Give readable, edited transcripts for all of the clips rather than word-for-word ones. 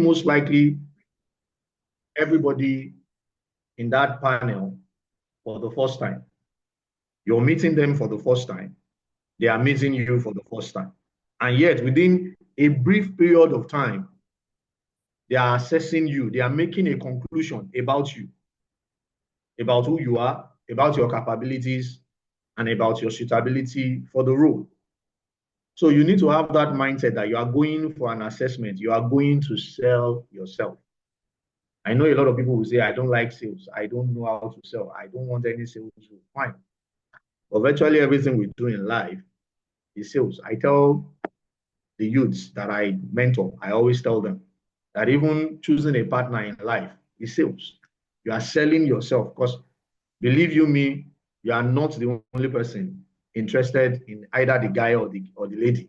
meeting most likely everybody in that panel for the first time. You're meeting them for the first time. They are meeting you for the first time. And yet, within a brief period of time, they are assessing you. They are making a conclusion about you, about who you are, about your capabilities, and about your suitability for the role. So you need to have that mindset that you are going for an assessment. You are going to sell yourself. I know a lot of people will say, I don't like sales. I don't know how to sell. I don't want any sales. Fine. But virtually everything we do in life is sales. I tell the youths that I mentor, I always tell them that even choosing a partner in life is sales. You are selling yourself because believe you me, you are not the only person interested in either the guy or the lady.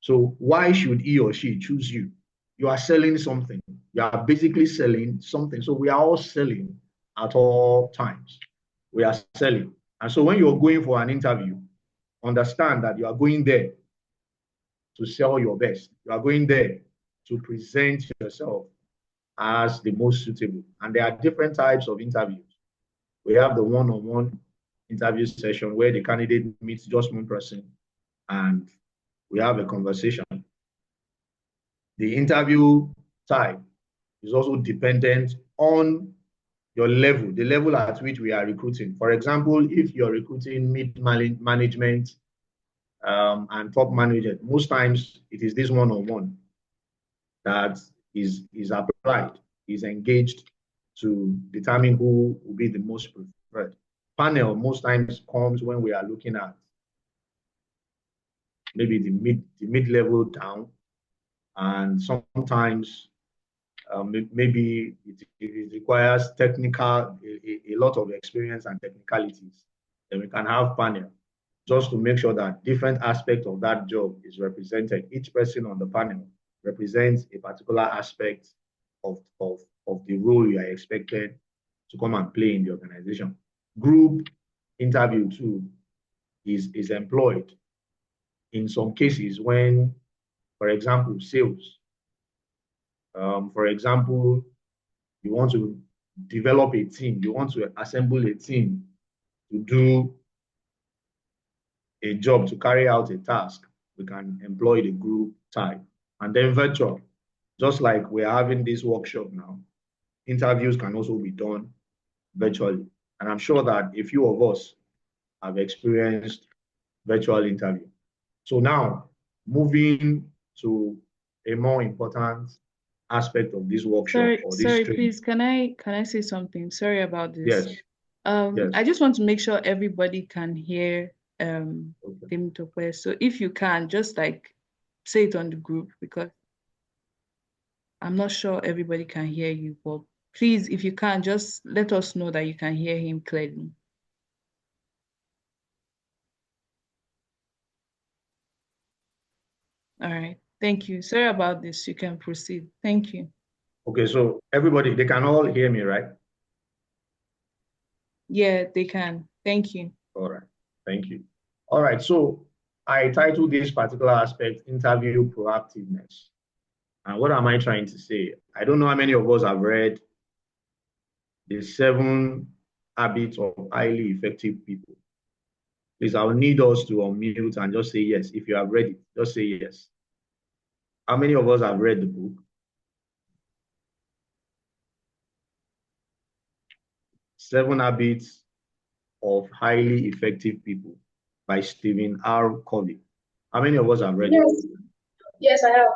So why should he or she choose you? You are selling something. You are basically selling something. So we are all selling at all times. We are selling. And so when you're going for an interview, understand that you are going there to sell your best. You are going there to present yourself as the most suitable. And there are different types of interviews. We have the one-on-one interview session where the candidate meets just one person and we have a conversation. The interview type is also dependent on your level, the level at which we are recruiting. For example, if you're recruiting mid-management and top management, most times it is this one-on-one that is applied, is engaged to determine who will be the most preferred. Panel most times comes when we are looking at maybe the mid-level down, and sometimes maybe it requires technical, a lot of experience and technicalities. Then we can have panel just to make sure that different aspects of that job is represented. Each person on the panel represents a particular aspect of the role you are expected to come and play in the organization. Group interview too is employed in some cases when, for example, sales. For example, you want to develop a team, you want to assemble a team to do a job, to carry out a task, we can employ the group type. And then virtual, just like we're having this workshop now, interviews can also be done virtually. And I'm sure that a few of us have experienced virtual interview. So now, moving to a more important aspect of this workshop or this Sorry, training. please, can I say something? Sorry about this. Yes. Yes. I just want to make sure everybody can hear Okay. Temitope. So if you can, just like say it on the group because I'm not sure everybody can hear you, but please, if you can, just let us know that you can hear him clearly. All right. Thank you. Sorry about this. You can proceed. Thank you. Okay, so everybody, they can all hear me, right? Yeah, they can. Thank you. All right. Thank you. All right. So I titled this particular aspect interview proactiveness. And what am I trying to say? I don't know how many of us have read the 7 habits of highly effective people. Please, I'll need us to unmute and just say yes. If you have read it, just say yes. How many of us have read the book? 7 Habits of Highly Effective People by Stephen R. Covey. How many of us have read it? Yes, I have.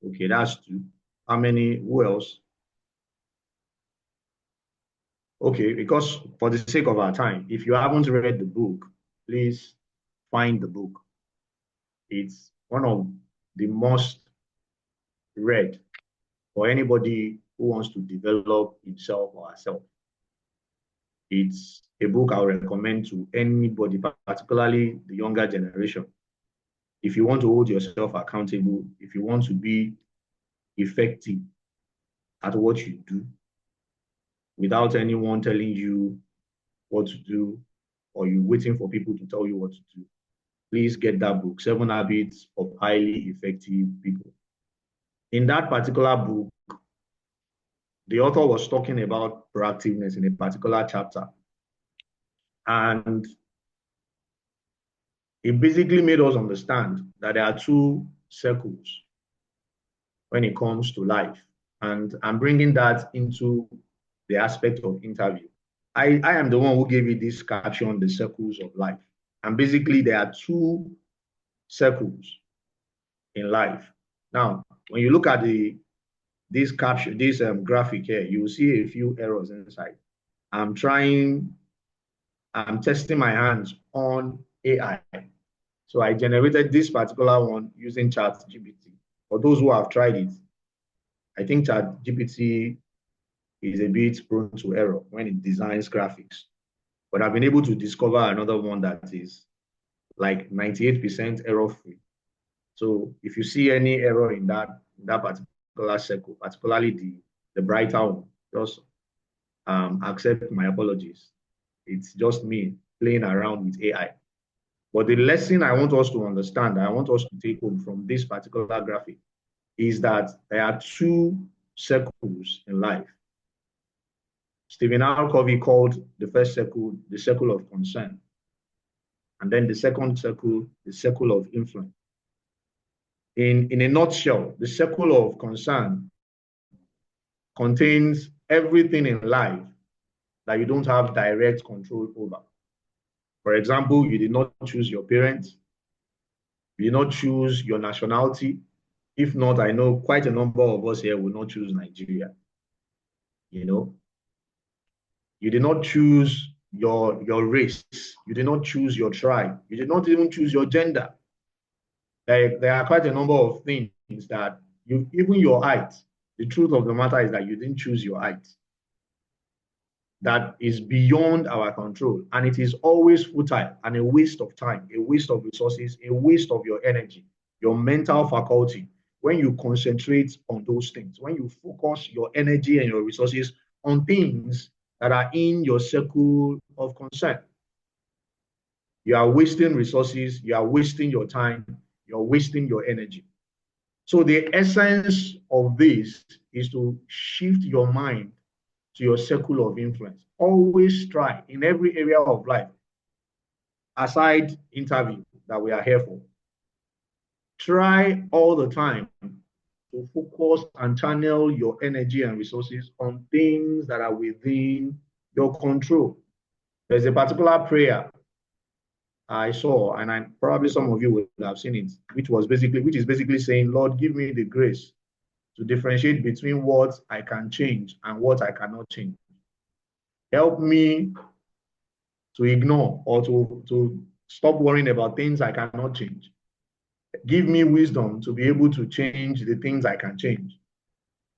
Okay, that's 2. How many? Who else? Okay, because for the sake of our time, if you haven't read the book, please find the book. It's one of the most read for anybody who wants to develop himself or herself. It's a book I would recommend to anybody, particularly the younger generation. If you want to hold yourself accountable, if you want to be effective at what you do, without anyone telling you what to do, or you waiting for people to tell you what to do, please get that book, 7 Habits of Highly Effective People. In that particular book, the author was talking about proactiveness in a particular chapter. And it basically made us understand that there are two circles when it comes to life. And I'm bringing that into the aspect of interview. I am the one who gave you this caption, the circles of life. And basically, there are two circles in life. Now, when you look at this caption, this graphic here, you will see a few errors inside. I'm testing my hands on AI. So I generated this particular one using ChatGPT. For those who have tried it, I think ChatGPT is a bit prone to error when it designs graphics. But I've been able to discover another one that is like 98% error free. So if you see any error in that particular circle, particularly the brighter one, just accept my apologies. It's just me playing around with AI. But the lesson I want us to understand, I want us to take home from this particular graphic, is that there are two circles in life. Stephen R. Covey called the first circle the circle of concern. And then the second circle, the circle of influence. In a nutshell, the circle of concern contains everything in life that you don't have direct control over. For example, you did not choose your parents. You did not choose your nationality. If not, I know quite a number of us here will not choose Nigeria. You know, you did not choose your race. You did not choose your tribe. You did not even choose your gender. There are quite a number of things that even your height, the truth of the matter is that you didn't choose your height. That is beyond our control. And it is always futile and a waste of time, a waste of resources, a waste of your energy, your mental faculty. When you concentrate on those things, when you focus your energy and your resources on things that are in your circle of concern, you are wasting resources, you are wasting your time, you're wasting your energy. So the essence of this is to shift your mind to your circle of influence. Always try in every area of life, aside interview that we are here for. Try all the time to focus and channel your energy and resources on things that are within your control. There's a particular prayer I saw, and probably some of you would have seen it, which is basically saying, Lord, give me the grace to differentiate between what I can change and what I cannot change. Help me to ignore or to stop worrying about things I cannot change. Give me wisdom to be able to change the things I can change.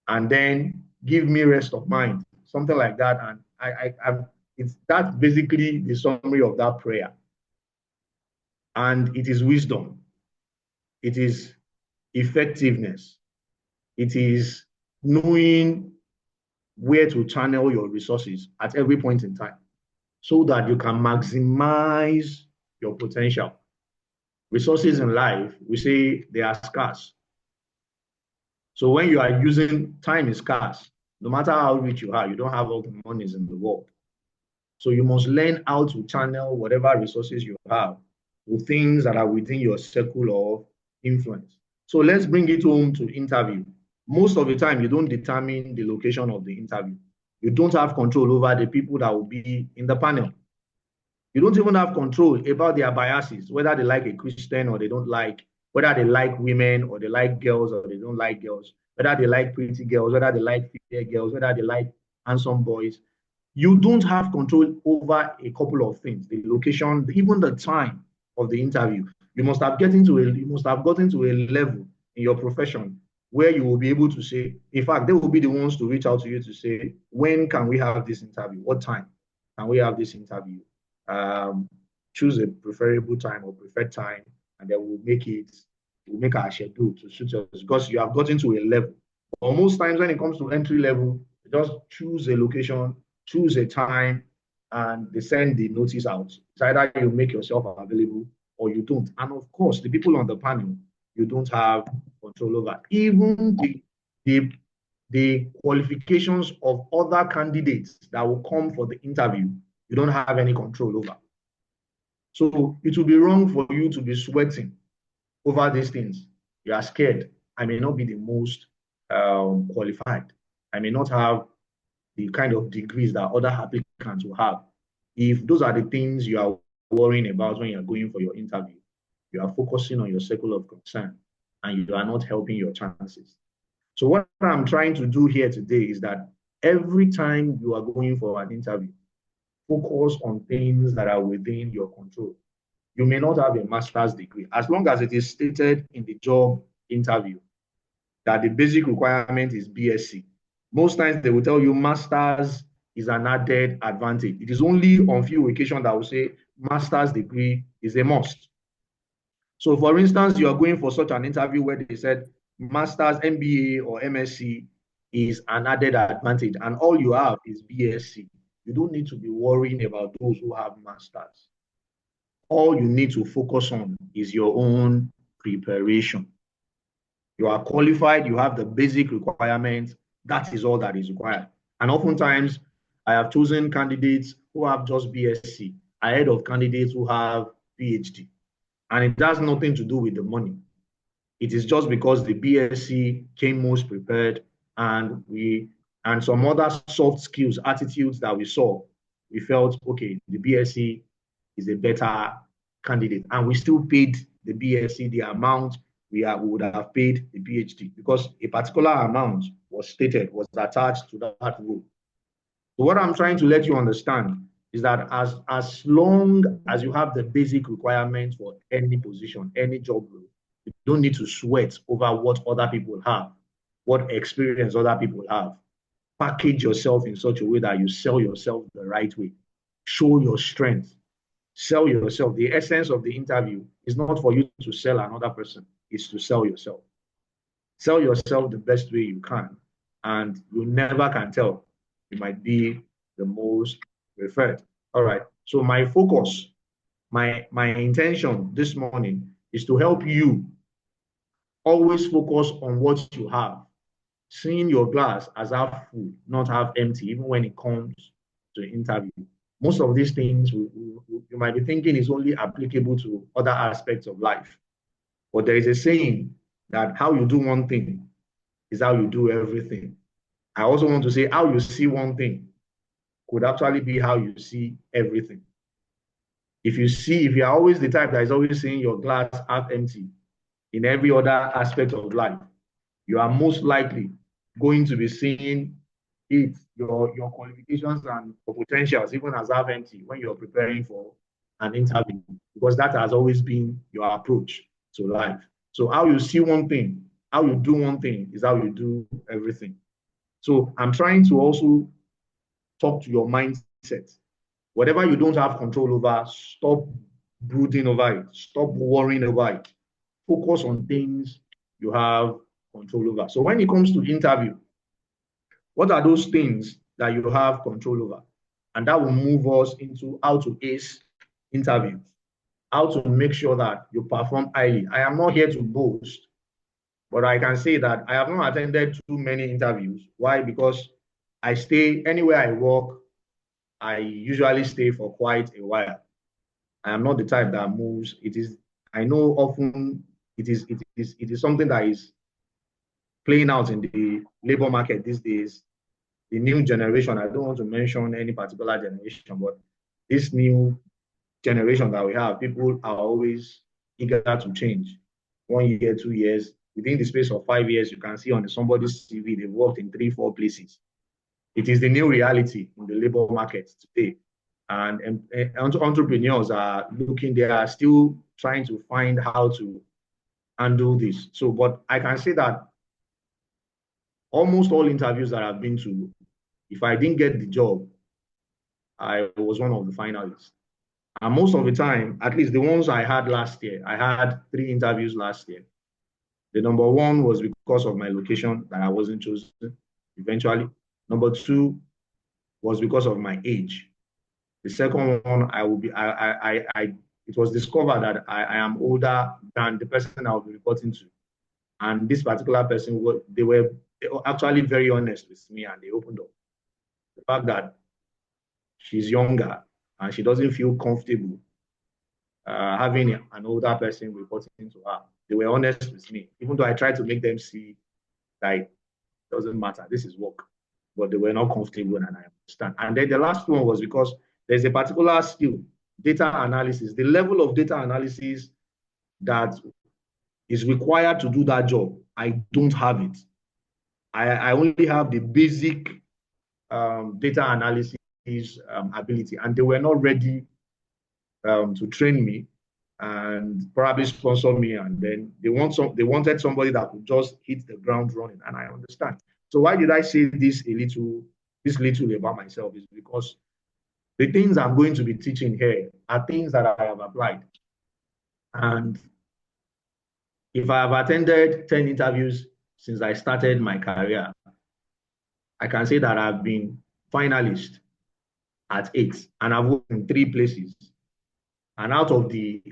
And then give me rest of mind, something like that. And that's basically the summary of that prayer. And it is wisdom. It is effectiveness. It is knowing where to channel your resources at every point in time so that you can maximize your potential. Resources in life, we say they are scarce. So when you are using, time is scarce. No matter how rich you are, you don't have all the monies in the world. So you must learn how to channel whatever resources you have to things that are within your circle of influence. So let's bring it home to interview. Most of the time, you don't determine the location of the interview. You don't have control over the people that will be in the panel. You don't even have control about their biases, whether they like a Christian or they don't like, whether they like women or they like girls or they don't like girls, whether they like pretty girls, whether they like fair girls, whether they like handsome boys. You don't have control over a couple of things, the location, even the time of the interview. You must have gotten to a level in your profession where you will be able to say, in fact, they will be the ones to reach out to you to say, when can we have this interview? What time can we have this interview? Choose a preferable time or preferred time, and then we'll make our schedule to suit us because you have gotten to a level. But most times when it comes to entry level, just choose a location, choose a time, and they send the notice out. It's either you make yourself available or you don't. And of course, the people on the panel, you don't have control over. Even the, the qualifications of other candidates that will come for the interview, you don't have any control over. So it will be wrong for you to be sweating over these things. You are scared. I may not be the most qualified. I may not have the kind of degrees that other applicants will have. If those are the things you are worrying about when you're going for your interview, you are focusing on your circle of concern and you are not helping your chances. So what I'm trying to do here today is that every time you are going for an interview, focus on things that are within your control. You may not have a master's degree. As long as it is stated in the job interview that the basic requirement is BSc, most times they will tell you master's is an added advantage. It is only on few occasions that will say master's degree is a must. So for instance, you are going for such an interview where they said master's, MBA or MSc is an added advantage and all you have is BSc. You don't need to be worrying about those who have masters. All you need to focus on is your own preparation. You are qualified, you have the basic requirements. That is all that is required. And oftentimes, I have chosen candidates who have just BSc ahead of candidates who have PhD. And it has nothing to do with the money. It is just because the BSc came most prepared and some other soft skills, attitudes that we saw, we felt, okay, the BSc is a better candidate. And we still paid the BSc the amount we would have paid the PhD because a particular amount was stated, was attached to that role. So what I'm trying to let you understand is that as long as you have the basic requirements for any position, any job role, you don't need to sweat over what other people have, what experience other people have. Package yourself in such a way that you sell yourself the right way. Show your strength. Sell yourself. The essence of the interview is not for you to sell another person, it's to sell yourself. Sell yourself the best way you can, and you never can tell. You might be the most preferred. All right. So my focus, my intention this morning is to help you always focus on what you have, seeing your glass as half full, not half empty, even when it comes to interview. Most of these things you might be thinking is only applicable to other aspects of life. But there is a saying that how you do one thing is how you do everything. I also want to say how you see one thing could actually be how you see everything. If you are always the type that is always seeing your glass half empty in every other aspect of life, you are most likely going to be seeing your qualifications and your potentials even as half empty when you're preparing for an interview, because that has always been your approach to life. So how you see one thing, how you do one thing is how you do everything. So I'm trying to also talk to your mindset. Whatever you don't have control over, stop brooding over it. Stop worrying over it. Focus on things you have control over. So when it comes to interview, what are those things that you have control over? And that will move us into how to ace interviews, how to make sure that you perform highly. I am not here to boast, but I can say that I have not attended too many interviews. Why? Because I stay anywhere I work, I usually stay for quite a while. I am not the type that moves. I know often it is something that is playing out in the labor market these days. The new generation, I don't want to mention any particular generation, but this new generation that we have, people are always eager to change. 1 year, 2 years, within the space of 5 years, you can see on somebody's CV, they've worked in 3, 4 places. It is the new reality in the labor market today. And entrepreneurs are looking, they are still trying to find how to handle this. So, but I can say that almost all interviews that I've been to, if I didn't get the job, I was one of the finalists. And most of the time, at least the ones I had last year, I had 3 interviews last year. The number one was because of my location that I wasn't chosen eventually. Number 2 was because of my age. The second one, it was discovered that I am older than the person I'll be reporting to. And this particular person, they were actually very honest with me, and they opened up the fact that she's younger and she doesn't feel comfortable having an older person reporting to her. They were honest with me, even though I tried to make them see that it doesn't matter, this is work. But they were not comfortable, and I understand. And then the last one was because there's a particular skill, data analysis. The level of data analysis that is required to do that job, I don't have it. I only have the basic data analysis ability, and they were not ready to train me and probably sponsor me. And then they wanted somebody that could just hit the ground running, and I understand. So why did I say this little about myself? Is because the things I'm going to be teaching here are things that I have applied. And if I have attended 10 interviews since I started my career, I can say that I've been finalist at 8, and I've worked in 3 places. And out of the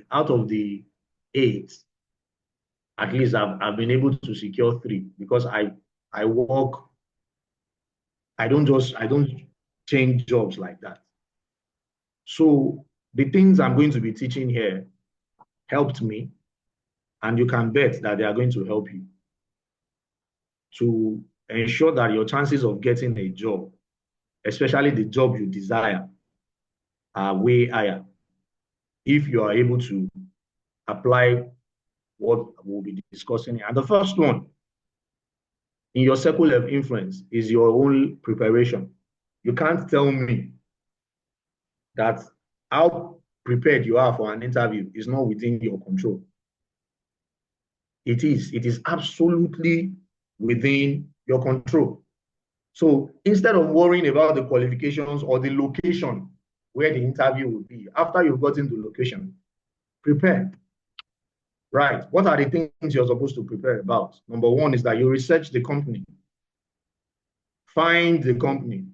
8, at least I've been able to secure 3, because I work, I don't change jobs like that. So the things I'm going to be teaching here helped me, and you can bet that they are going to help you to ensure that your chances of getting a job, especially the job you desire, are way higher if you are able to apply what we'll be discussing. And the first one in your circle of influence is your own preparation. You can't tell me that how prepared you are for an interview is not within your control. It is absolutely within your control. So instead of worrying about the qualifications or the location where the interview will be, after you've gotten the location, prepare. Right. What are the things you're supposed to prepare about? Number one is that you research the company. Find the company.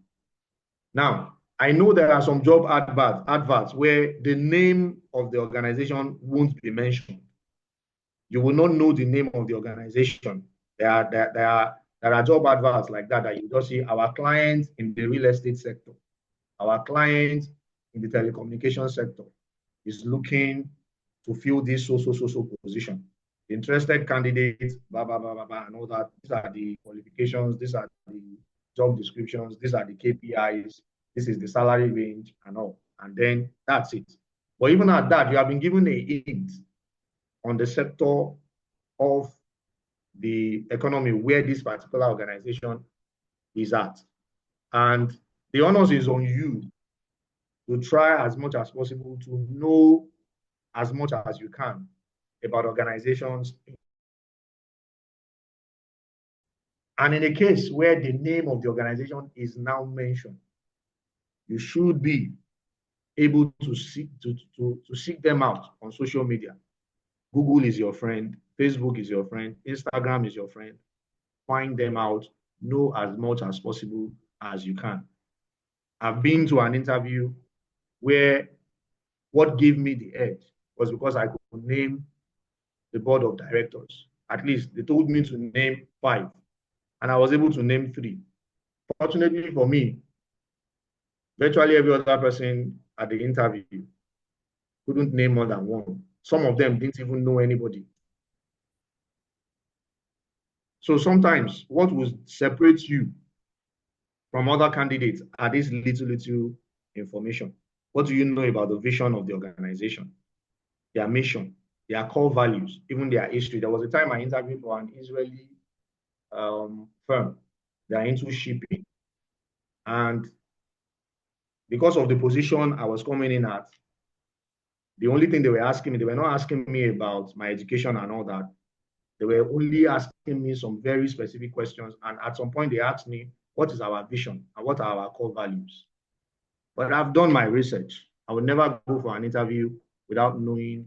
Now, I know there are some job adverts where the name of the organization won't be mentioned. You will not know the name of the organization. There are job adverts like that you just see our clients in the real estate sector, our clients in the telecommunication sector is looking to fill this so position. Interested candidates, blah, blah, blah, blah, blah, and all that. These are the qualifications, these are the job descriptions, these are the KPIs, this is the salary range and all. And then that's it. But even at that, you have been given a hint on the sector of the economy where this particular organization is at. And the onus is on you to try as much as possible to know as much as you can about organizations. And in a case where the name of the organization is now mentioned, you should be able to seek them out on social media. Google is your friend, Facebook is your friend, Instagram is your friend. Find them out, know as much as possible as you can. I've been to an interview where what gave me the edge was because I could name the board of directors. At least they told me to name 5, and I was able to name 3. Fortunately for me, virtually every other person at the interview couldn't name more than 1. Some of them didn't even know anybody. So sometimes what will separate you from other candidates are these little information. What do you know about the vision of the organization, their mission, their core values, even their history? There was a time I interviewed for an Israeli firm. They are into shipping. And because of the position I was coming in at, the only thing they were asking me, they were not asking me about my education and all that. They were only asking me some very specific questions. And at some point, they asked me, what is our vision and what are our core values? But I've done my research. I would never go for an interview without knowing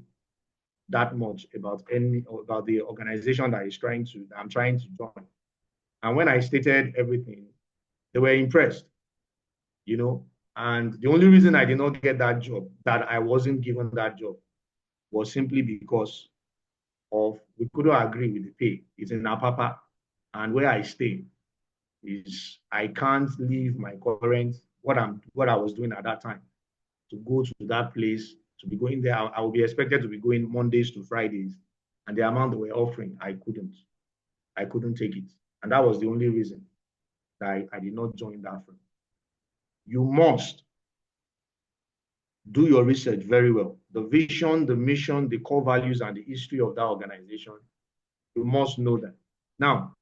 that much about the organization that I'm trying to join. And when I stated everything, they were impressed, you know. And the only reason I did not get that job, that I wasn't given that job, was simply because of we couldn't agree with the pay. It's in Apapa, and where I stay is I can't leave my current what I was doing at that time to go to that place to be going there. I will be expected to be going Mondays to Fridays, and the amount they were offering, I couldn't take it, and that was the only reason that I did not join that firm. You must do your research very well. The vision, the mission, the core values, and the history of that organization, you must know that. Now,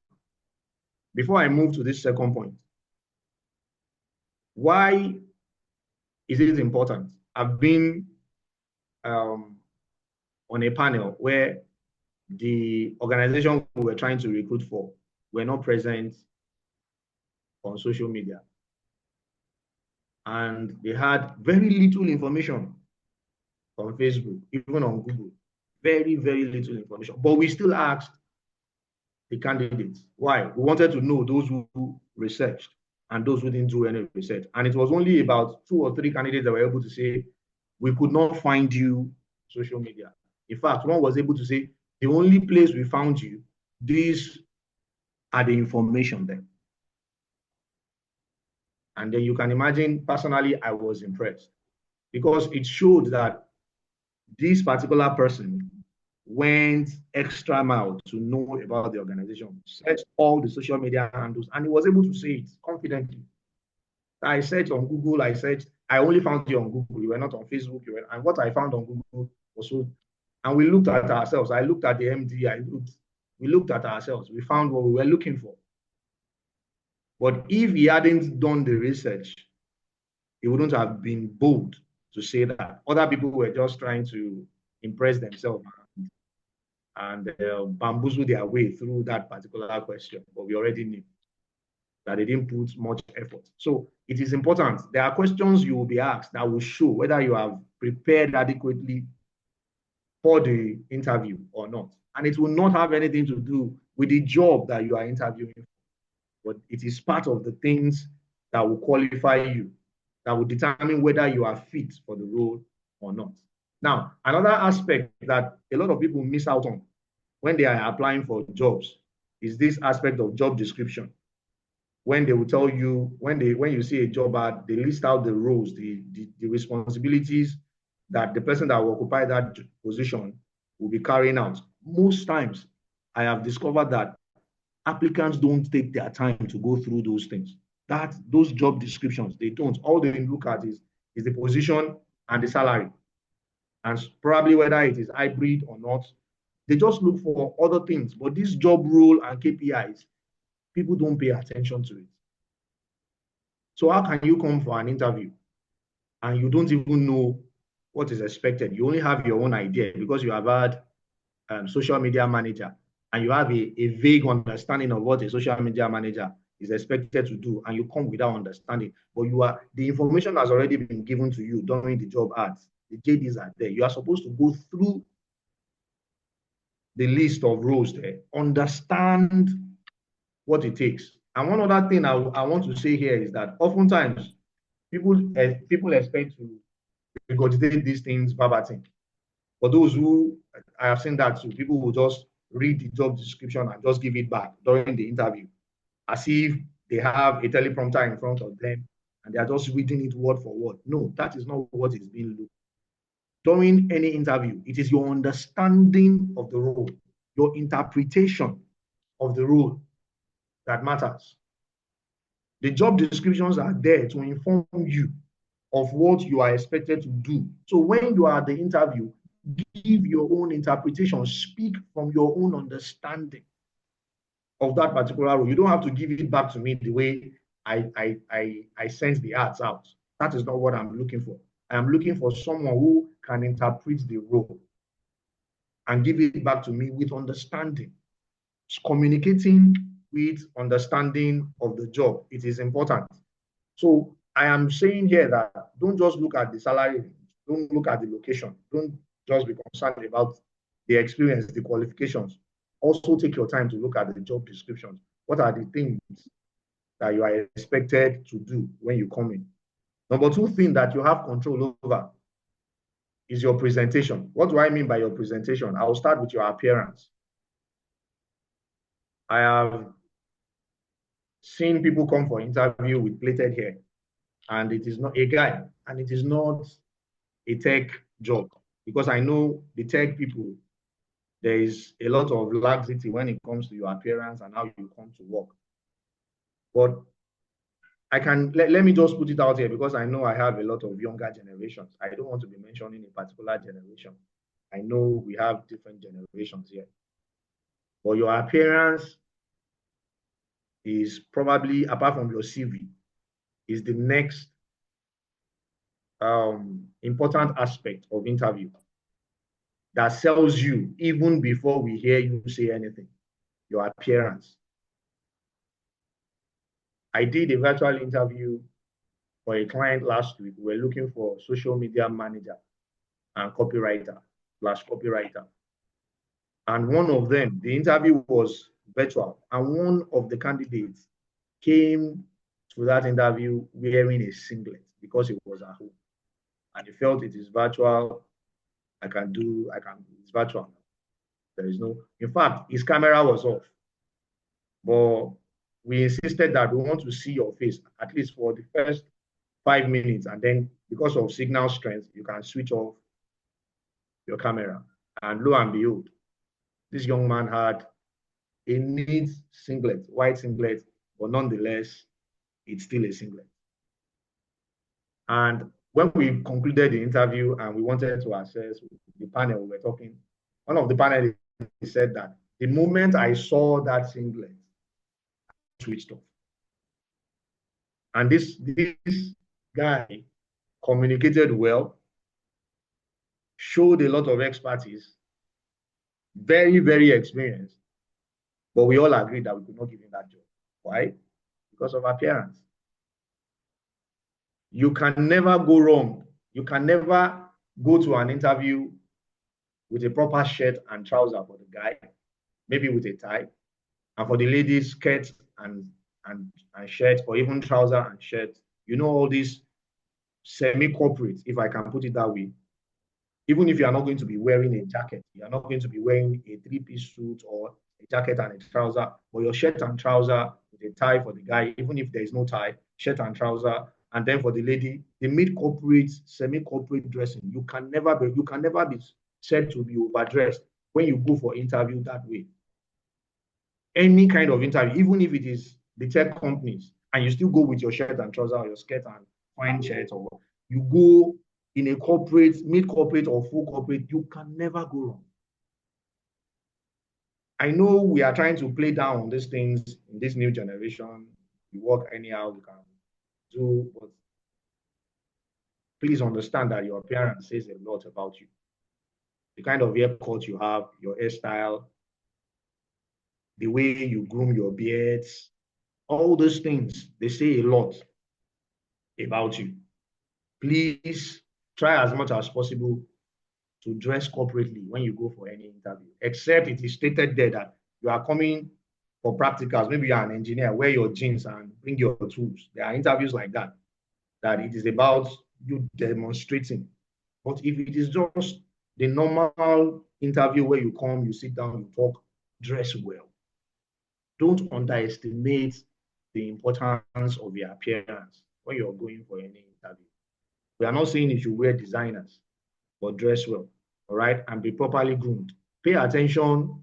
before I move to this second point, why is it important? I've been on a panel where the organization we were trying to recruit for were not present on social media. And they had very little information on Facebook, even on Google. Very, very little information. But we still asked the candidates. Why? We wanted to know those who researched and those who didn't do any research. And it was only about 2 or 3 candidates that were able to say, we could not find you social media. In fact, one was able to say, the only place we found you, these are the information there. And then you can imagine, personally, I was impressed because it showed that this particular person went extra mile to know about the organization, searched all the social media handles, and he was able to say it confidently. I searched on Google, I only found you on Google, you were not on Facebook, and what I found on Google was so, and we looked at ourselves. I looked at the MD, we looked at ourselves, we found what we were looking for. But if he hadn't done the research, he wouldn't have been bold to say that. Other people were just trying to impress themselves and bamboozle their way through that particular question. But we already knew that they didn't put much effort. So it is important. There are questions you will be asked that will show whether you have prepared adequately for the interview or not. And it will not have anything to do with the job that you are interviewing for, but it is part of the things that will qualify you, that will determine whether you are fit for the role or not. Now, another aspect that a lot of people miss out on when they are applying for jobs is this aspect of job description. When they will tell you, when you see a job ad, they list out the roles, the responsibilities that the person that will occupy that position will be carrying out. Most times, I have discovered that applicants don't take their time to go through those things. Those job descriptions, they don't. All they look at is the position and the salary, and probably whether it is hybrid or not. They just look for other things. But this job role and KPIs, people don't pay attention to it. So how can you come for an interview and you don't even know what is expected? You only have your own idea because you have had social media manager, and you have a vague understanding of what a social media manager is expected to do, and you come without understanding. But the information has already been given to you during the job ads. The JDs are there. You are supposed to go through the list of roles there, understand what it takes. And one other thing I want to say here is that oftentimes people expect to regurgitate these things verbatim. For those who, I have seen that too, people will just read the job description and just give it back during the interview, as if they have a teleprompter in front of them and they are just reading it word for word. No, that is not what is being looked. During any interview, it is your understanding of the role, your interpretation of the role that matters. The job descriptions are there to inform you of what you are expected to do. So when you are at the interview, give your own interpretation, speak from your own understanding of that particular role. You don't have to give it back to me the way I send the ads out. That is not what I'm looking for. I am looking for someone who can interpret the role and give it back to me with understanding. It's communicating with understanding of the job. It is important. So I am saying here that don't just look at the salary, don't look at the location, don't just be concerned about the experience, the qualifications. Also take your time to look at the job descriptions. What are the things that you are expected to do when you come in? Number 2 thing that you have control over is your presentation. What do I mean by your presentation? I'll start with your appearance. I have seen people come for interview with plaited hair, and it is not a guy, and it is not a tech job, because I know the tech people, there is a lot of laxity when it comes to your appearance and how you come to work. But I can let me just put it out here, because I know I have a lot of younger generations. I don't want to be mentioning a particular generation. I know we have different generations here. But your appearance is probably, apart from your CV, is the next important aspect of interview that sells you even before we hear you say anything. Your appearance. I did a virtual interview for a client last week. We're looking for social media manager and copywriter slash copywriter. And one of them, the interview was virtual, and one of the candidates came to that interview wearing a singlet because it was at home. And he felt it is virtual. It's virtual. There is no, in fact, his camera was off. But we insisted that we want to see your face, at least for the first 5 minutes. And then because of signal strength, you can switch off your camera. And lo and behold, this young man had a neat singlet, white singlet, but nonetheless, it's still a singlet. And when we concluded the interview and we wanted to assess the panel, we were talking, one of the panelists said that the moment I saw that singlet, I switched off. And this guy communicated well, showed a lot of expertise, very, very experienced, but we all agreed that we could not give him that job. Why? Because of appearance. You can never go wrong. You can never go to an interview with a proper shirt and trouser for the guy, maybe with a tie, and for the ladies, skirt and shirt, or even trouser and shirt. You know, all these semi-corporate, if I can put it that way. Even if you are not going to be wearing a jacket, you are not going to be wearing a three-piece suit or a jacket and a trouser, but your shirt and trouser with a tie for the guy, even if there is no tie, shirt and trouser. And then for the lady, the mid-corporate, semi-corporate dressing, you can never be said to be overdressed when you go for interview that way. Any kind of interview, even if it is the tech companies, and you still go with your shirt and trouser or your skirt and fine shirt, or you go in a corporate, mid-corporate or full corporate, you can never go wrong. I know we are trying to play down on these things in this new generation. We work anyhow we can do, but please understand that your appearance says a lot about you. The kind of haircut you have, your hairstyle, the way you groom your beards, all those things, they say a lot about you. Please try as much as possible to dress corporately when you go for any interview, except it is stated there that you are coming for practicals. Maybe you are an engineer, wear your jeans and bring your tools. There are interviews like that, that it is about you demonstrating. But if it is just the normal interview where you come, you sit down, you talk, dress well. Don't underestimate the importance of your appearance when you're going for any interview. We are not saying you should wear designers, but dress well, all right, and be properly groomed. Pay attention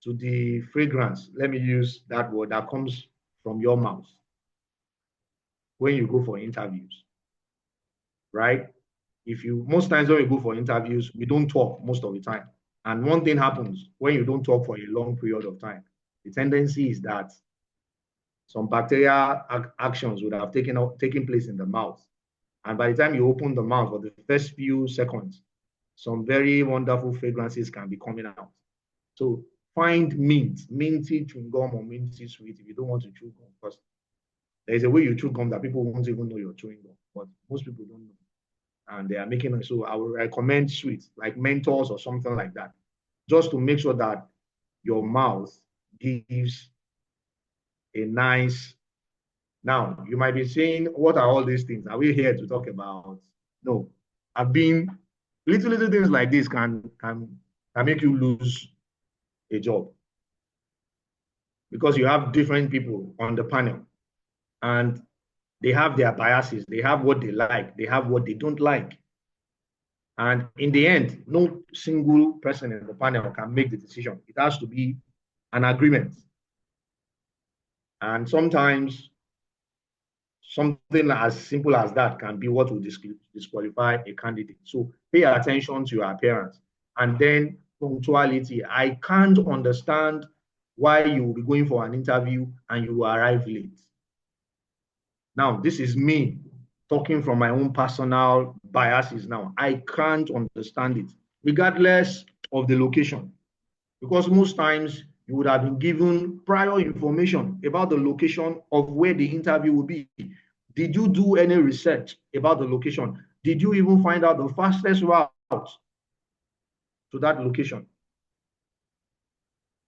to the fragrance, let me use that word, that comes from your mouth when you go for interviews, right? Most times when we go for interviews, we don't talk most of the time. And one thing happens when you don't talk for a long period of time. The tendency is that some bacterial actions would have taken place in the mouth. And by the time you open the mouth for the first few seconds, some very wonderful fragrances can be coming out. So find minty chewing gum or minty sweet if you don't want to chew gum, because there's a way you chew gum that people won't even know you're chewing gum, but most people don't know. And they are making it. So I would recommend sweets like Mentos or something like that, just to make sure that your mouth gives a nice. Now, you might be saying, what are all these things? Are we here to talk about? No, I've been Little things like this can make you lose a job because you have different people on the panel and they have their biases, they have what they like, they have what they don't like. And in the end, no single person in the panel can make the decision. It has to be an agreement. And sometimes something as simple as that can be what will disqualify a candidate. So pay attention to your appearance. And then punctuality. I can't understand why you will be going for an interview and you will arrive late. Now, this is me talking from my own personal biases now. I can't understand it, regardless of the location. Because most times you would have been given prior information about the location of where the interview will be. Did you do any research about the location? Did you even find out the fastest route to that location?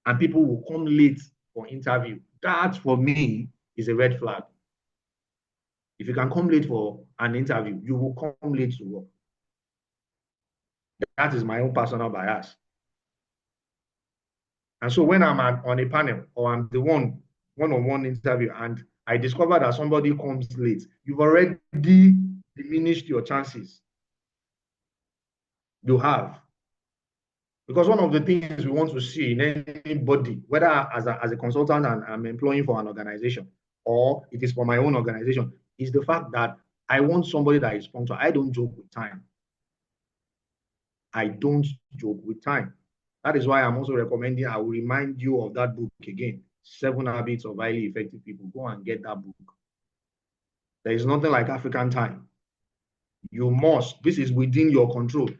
And people will come late for interview. That, for me, is a red flag. If you can come late for an interview, you will come late to work. That is my own personal bias. And so when I'm on a panel or I'm the one-on-one interview and I discover that somebody comes late, you've already diminished your chances. You have. Because one of the things we want to see in anybody, whether as a consultant and I'm employing for an organization or it is for my own organization, is the fact that I want somebody that is punctual. I don't joke with time. I don't joke with time. That is why I'm also recommending, I will remind you of that book again, 7 Habits of Highly Effective People. Go and get that book. There is nothing like African time. You must. This is within your control.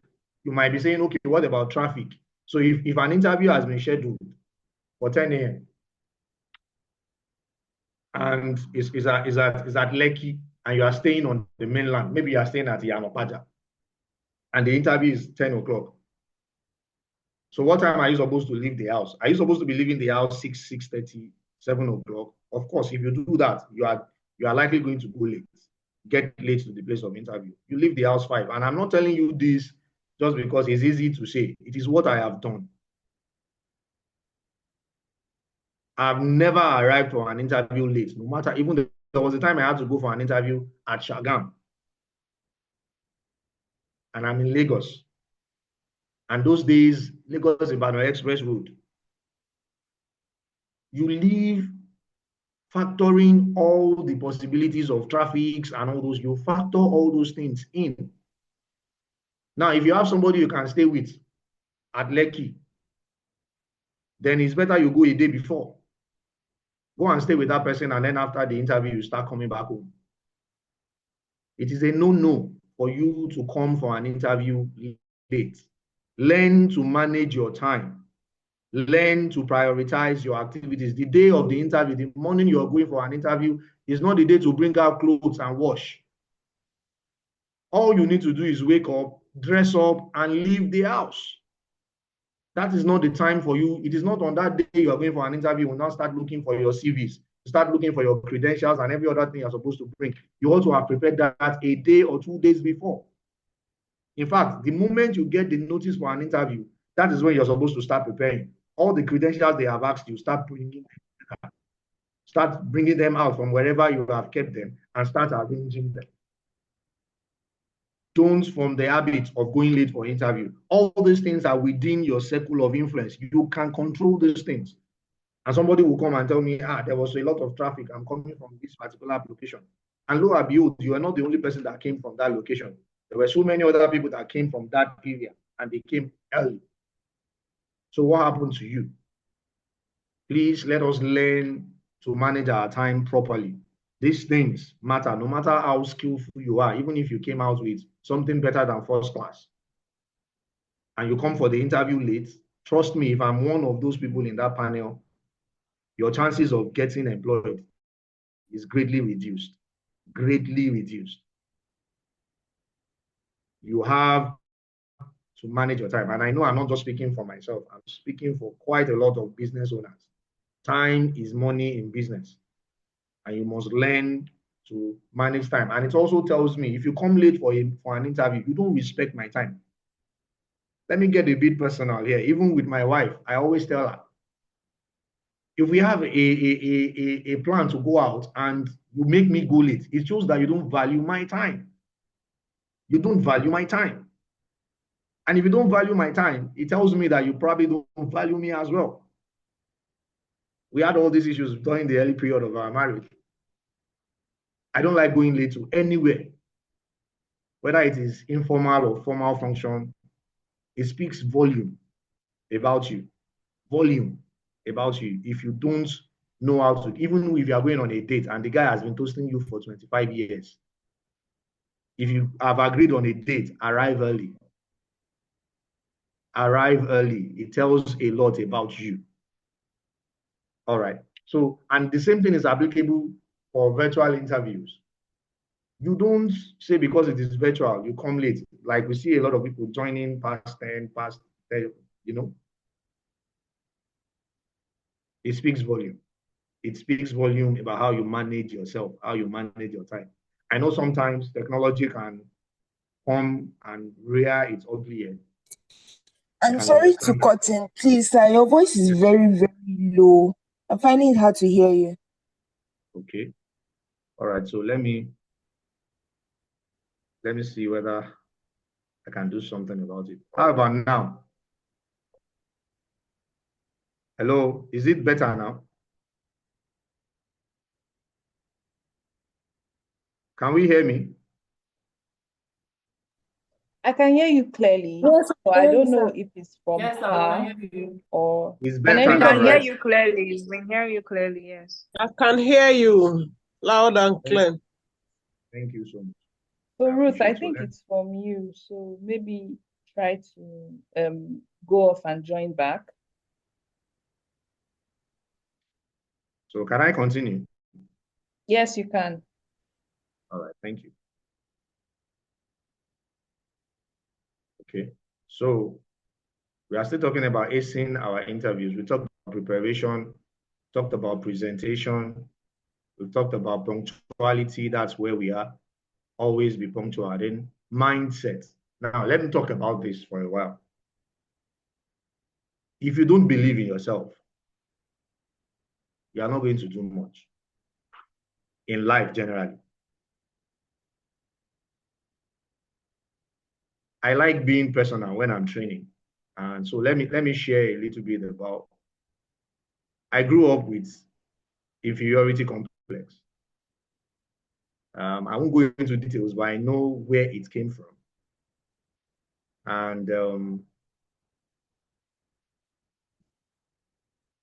You might be saying, okay, what about traffic? So if an interview has been scheduled for 10 a.m. and is at Lekki and you are staying on the mainland, maybe you are staying at Yanopaja, and the interview is 10 o'clock. So what time are you supposed to leave the house? Are you supposed to be leaving the house 6:30, 7 o'clock? Of course, if you do that, you are likely going to go late, get late to the place of interview. You leave the house 5. And I'm not telling you this just because it's easy to say. It is what I have done. I've never arrived for an interview late, no matter, even there was a time I had to go for an interview at Shagam. And I'm in Lagos. And those days, Lagos-Ibadan Express Road. You leave factoring all the possibilities of traffic and all those, you factor all those things in. Now, if you have somebody you can stay with at Lekki, then it's better you go a day before. Go and stay with that person, and then after the interview, you start coming back home. It is a no-no for you to come for an interview late. Learn to manage your time. Learn to prioritize your activities. The day of the interview, the morning you're going for an interview, is not the day to bring out clothes and wash. All you need to do is wake up, dress up, and leave the house. That is not the time for you. It is not on that day you are going for an interview. You will now start looking for your CVs, start looking for your credentials and every other thing you're supposed to bring. You also have prepared that a day or 2 days before. In fact, the moment you get the notice for an interview, that is when you're supposed to start preparing. All the credentials they have asked you, start bringing them out from wherever you have kept them and start arranging them. Don't form the habit of going late for interview. All these things are within your circle of influence. You can control these things. And somebody will come and tell me, there was a lot of traffic. I'm coming from this particular location. And lo and behold, you are not the only person that came from that location. There were so many other people that came from that area and they came early. So what happened to you? Please let us learn to manage our time properly. These things matter, no matter how skillful you are, even if you came out with something better than first class and you come for the interview late, trust me, if I'm one of those people in that panel, your chances of getting employed is greatly reduced. Greatly reduced. You have to manage your time. And I know I'm not just speaking for myself, I'm speaking for quite a lot of business owners. Time is money in business. And you must learn to manage time. And it also tells me if you come late for an interview, you don't respect my time. Let me get a bit personal here. Even with my wife, I always tell her, if we have a plan to go out and you make me go late, it shows that you don't value my time. You don't value my time. And if you don't value my time, it tells me that you probably don't value me as well. We had all these issues during the early period of our marriage. I don't like going late to anywhere, whether it is informal or formal function. It speaks volume about you. Volume about you. If you don't know how to, even if you are going on a date and the guy has been toasting you for 25 years, if you have agreed on a date, arrive early. Arrive early. It tells a lot about you. All right. So, and the same thing is applicable for virtual interviews. You don't say because it is virtual, you come late. Like we see a lot of people joining past 10, past 10, you know. It speaks volume. It speaks volume about how you manage yourself, how you manage your time. I know sometimes technology can come and rear its ugly head. I I'm can sorry to understand that. cut in. Please, sir, your voice is very, very low. I'm finding it hard to hear you. Okay. All right. So let me see whether I can do something about it. How about now? Hello, is it better now? Can we hear me? I can hear you clearly, Yes, but I I hear you, don't know sir. if it's from Yes, sir, we her can hear you. or It's can better We now, can anybody hear right? else? you clearly. We hear you clearly, yes. I can hear you loud and clear. Thank you so much. So I Ruth, I appreciate you. think it's from you. So maybe try to go off and join back. So can I continue? Yes, you can. All right, thank you. Okay, so we are still talking about acing our interviews. We talked about preparation, talked about presentation, we talked about punctuality. That's where we are. Always be punctual. Then mindset. Now, let me talk about this for a while. If you don't believe in yourself, you are not going to do much in life generally. I like being personal when I'm training. And so let me share a little bit about. I grew up with inferiority complex. I won't go into details, but I know where it came from. And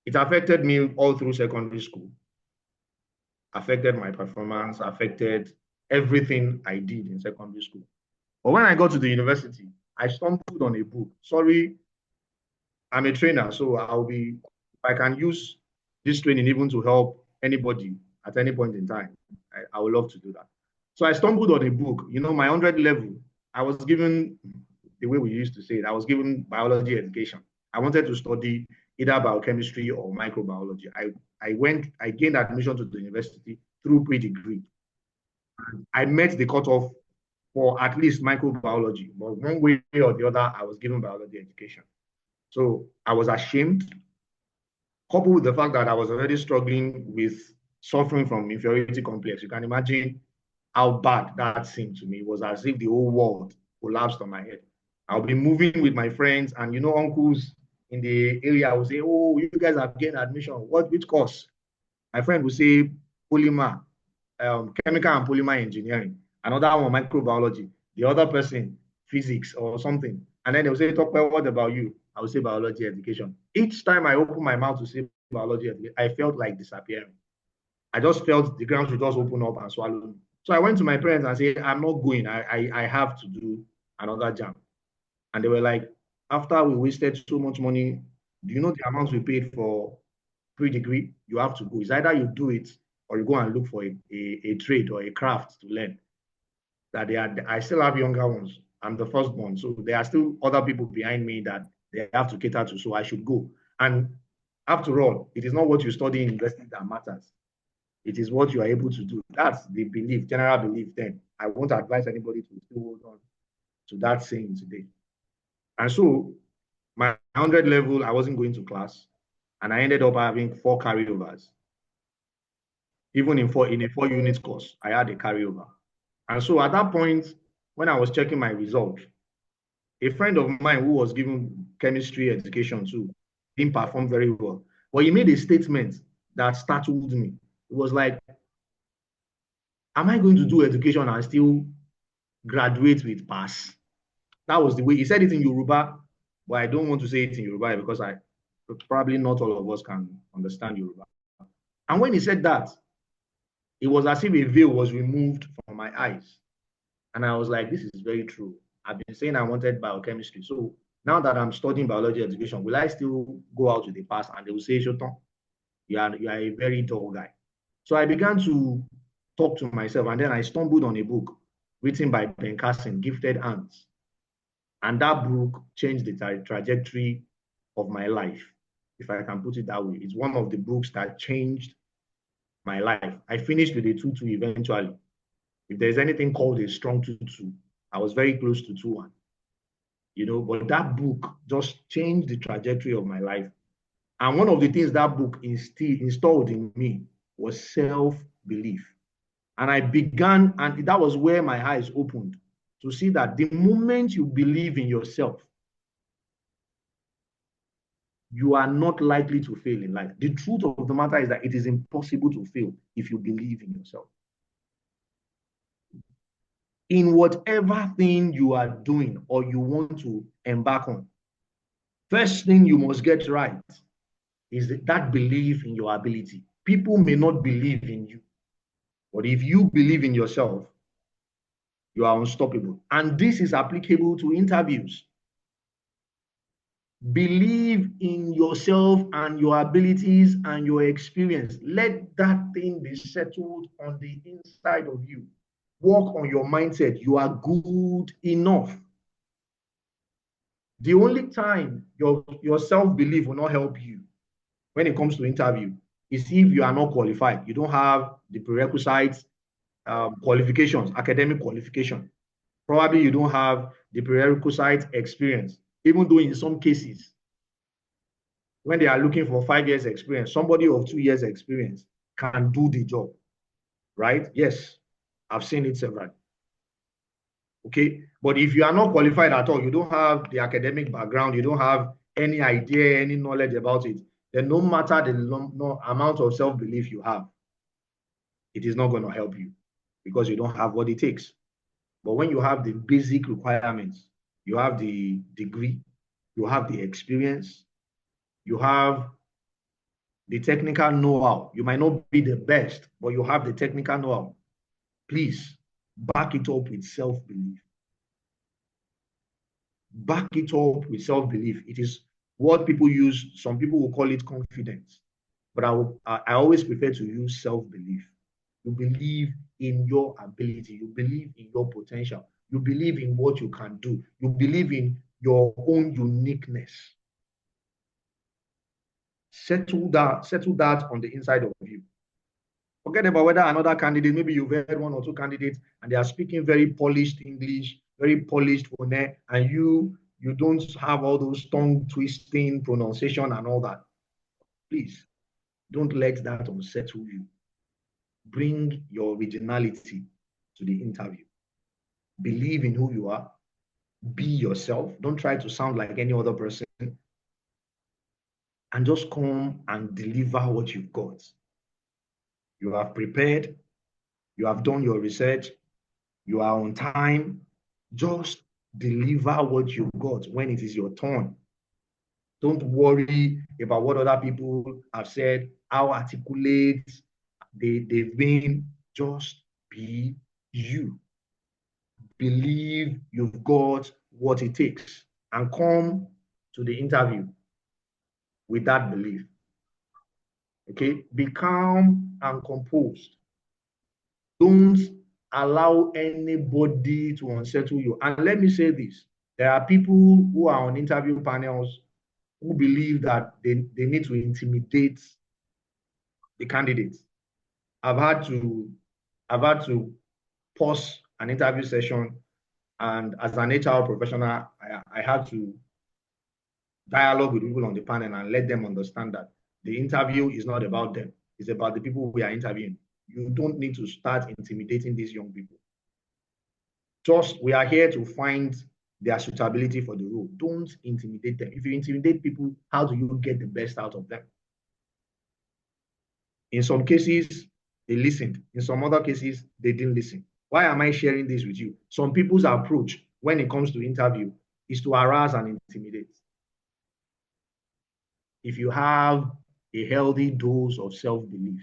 it affected me all through secondary school, affected my performance, affected everything I did in secondary school. But when I got to the university, I stumbled on a book. Sorry, I'm a trainer, so if I can use this training even to help anybody at any point in time, I would love to do that. So I stumbled on a book, my 100 level. I was given, the way we used to say it, I was given biology education. I wanted to study either biochemistry or microbiology. I gained admission to the university through pre-degree. I met the cutoff for at least microbiology, but one way or the other, I was given biology education. So I was ashamed, coupled with the fact that I was already struggling with suffering from inferiority complex. You can imagine how bad that seemed to me. It was as if the whole world collapsed on my head. I'll be moving with my friends, and uncles in the area will say, "Oh, you guys have gained admission. Which course?" My friend will say, "Polymer, chemical and polymer engineering." Another one, microbiology. The other person, physics or something. And then they'll say, "Talk about what about you?" I will say biology education. Each time I open my mouth to say biology education, I felt like disappearing. I just felt the ground should just open up and swallow me. So I went to my parents and said, "I'm not going. I have to do another jam." And they were like, "After we wasted so much money, do you know the amount we paid for pre-degree? You have to go. It's either you do it or you go and look for a trade or a craft to learn." I still have younger ones. I'm the firstborn. So there are still other people behind me that they have to cater to. So I should go. And after all, it is not what you study in university that matters. It is what you are able to do. That's the belief, general belief then. I won't advise anybody to still hold on to that saying today. And so my 100 level, I wasn't going to class, and I ended up having 4 carryovers. Even in a 4-unit course, I had a carryover. And so at that point, when I was checking my results, a friend of mine who was given chemistry education too didn't perform very well. But he made a statement that startled me. It was like, am I going to do education and still graduate with pass? That was the way he said it in Yoruba, but I don't want to say it in Yoruba because probably not all of us can understand Yoruba. And when he said that, it was as if a veil was removed from my eyes. And I was like, this is very true. I've been saying I wanted biochemistry. So now that I'm studying biology education, will I still go out with a pass? And they will say, Shoton, you are a very dull guy. So I began to talk to myself, and then I stumbled on a book written by Ben Carson, Gifted Hands. And that book changed the trajectory of my life, if I can put it that way. It's one of the books that changed my life. I finished with a 2-2 eventually. If there's anything called a strong 2-2, I was very close to 2-1. But that book just changed the trajectory of my life. And one of the things that book installed in me was self-belief. And I began, and that was where my eyes opened to see that the moment you believe in yourself, you are not likely to fail in life. The truth of the matter is that it is impossible to fail if you believe in yourself. In whatever thing you are doing or you want to embark on, first thing you must get right is that belief in your ability. People may not believe in you, but if you believe in yourself, you are unstoppable. And this is applicable to interviews. Believe in yourself and your abilities and your experience. Let that thing be settled on the inside of you. Work on your mindset. You are good enough. The only time your self-belief will not help you when it comes to interview is if you are not qualified. You don't have the prerequisites, qualifications, academic qualification. Probably you don't have the prerequisite experience, even though in some cases, when they are looking for 5 years experience, somebody of 2 years experience can do the job, right? Yes, I've seen it several. Okay, but if you are not qualified at all, you don't have the academic background, you don't have any idea, any knowledge about it, then no matter the amount of self-belief you have, it is not going to help you because you don't have what it takes. But when you have the basic requirements, you have the degree, you have the experience, you have the technical know-how. You might not be the best, but you have the technical know-how. Please back it up with self-belief. Back it up with self-belief. It is what people use. Some people will call it confidence, but I always prefer to use self-belief. You believe in your ability. You believe in your potential. You believe in what you can do. You believe in your own uniqueness. Settle that on the inside of you. Forget about whether another candidate, maybe you've heard 1 or 2 candidates and they are speaking very polished English, very polished phone, and you don't have all those tongue twisting pronunciation and all that. Please don't let that unsettle you. Bring your originality to the interview. Believe in who you are. Be yourself. Don't try to sound like any other person. And just come and deliver what you've got. You have prepared. You have done your research. You are on time. Just deliver what you've got when it is your turn. Don't worry about what other people have said, how articulate they've been. Just be you. Believe you've got what it takes and come to the interview with that belief. Okay? Be calm and composed. Don't allow anybody to unsettle you. And let me say this. There are people who are on interview panels who believe that they need to intimidate the candidates. I've had to pause an interview session, and as an HR professional, I had to dialogue with people on the panel and let them understand that the interview is not about them. It's about the people we are interviewing. You don't need to start intimidating these young people. Just, we are here to find their suitability for the role. Don't intimidate them. If you intimidate people, how do you get the best out of them? In some cases, they listened. In some other cases, they didn't listen. Why am I sharing this with you? Some people's approach when it comes to interview is to harass and intimidate. If you have a healthy dose of self-belief,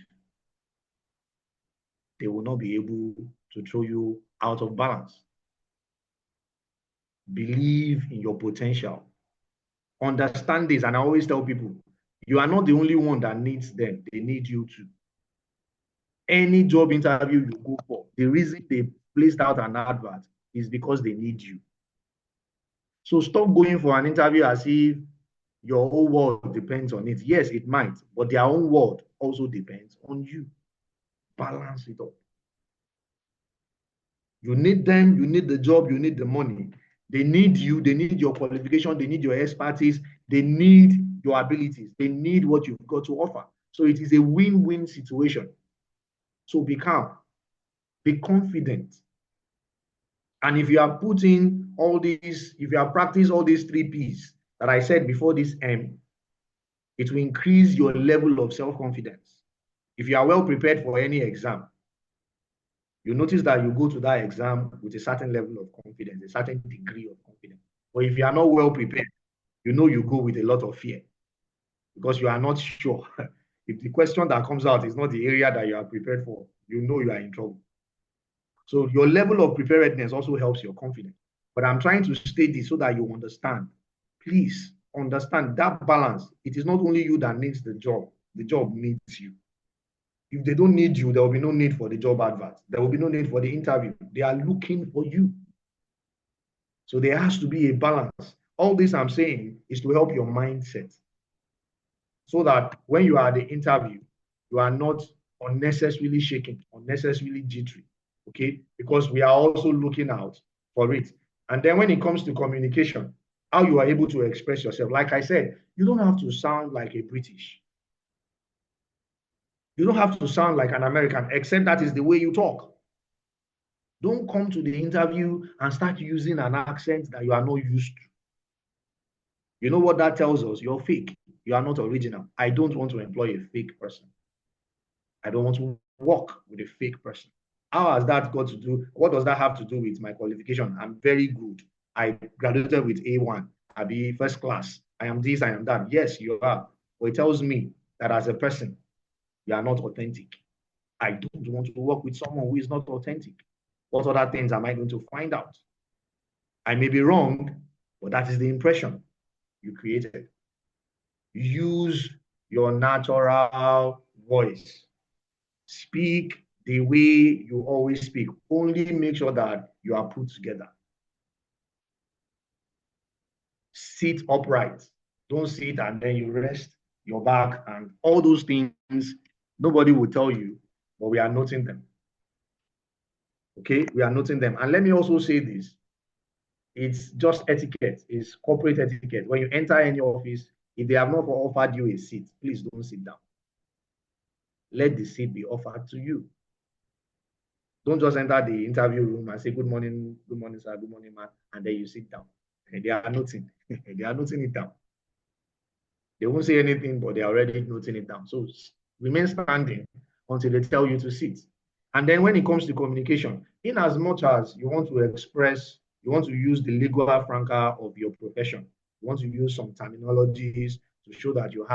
they will not be able to throw you out of balance. Believe in your potential. Understand this, and I always tell people, you are not the only one that needs them. They need you too. Any job interview you go for, the reason they placed out an advert is because they need you. So stop going for an interview as if your whole world depends on it. Yes, it might, but their own world also depends on you. Balance it up. You need them, you need the job, you need the money. They need you, they need your qualification, they need your expertise, they need your abilities, they need what you've got to offer. So it is a win-win situation. So be calm, be confident. And if you are putting all these, if you have practiced all these 3 P's that I said before this M, it will increase your level of self-confidence. If you are well prepared for any exam, you notice that you go to that exam with a certain level of confidence, a certain degree of confidence. But if you are not well prepared, you know you go with a lot of fear because you are not sure. If the question that comes out is not the area that you are prepared for, you know you are in trouble. So your level of preparedness also helps your confidence. But I'm trying to state this so that you understand. Please understand that balance. It is not only you that needs the job needs you. If they don't need you, there will be no need for the job advert. There will be no need for the interview. They are looking for you. So there has to be a balance. All this I'm saying is to help your mindset so that when you are at the interview, you are not unnecessarily shaken, unnecessarily jittery, okay? Because we are also looking out for it. And then when it comes to communication, how you are able to express yourself, like I said, you don't have to sound like a British. You don't have to sound like an American, except that is the way you talk. Don't come to the interview and start using an accent that you are not used to. You know what that tells us? You're fake. You are not original. I don't want to employ a fake person. I don't want to work with a fake person. How has that got to do? What does that have to do with my qualification? I'm very good. I graduated with A1. I be first class. I am this, I am that. Yes, you are. But it tells me that as a person, you are not authentic. I don't want to work with someone who is not authentic. What other things am I going to find out? I may be wrong, but that is the impression you created. Use your natural voice. Speak the way you always speak. Only make sure that you are put together. Sit upright. Don't sit and then you rest your back and all those things. Nobody will tell you, but we are noting them. Okay, we are noting them. And let me also say this. It's just etiquette. It's corporate etiquette. When you enter any office, if they have not offered you a seat, please don't sit down. Let the seat be offered to you. Don't just enter the interview room and say, good morning, sir, good morning, man, and then you sit down. And they are noting. They are noting it down. They won't say anything, but they are already noting it down. So remain standing until they tell you to sit. And then when it comes to communication, in as much as you want to express, you want to use the lingua franca of your profession, you want to use some terminologies to show that you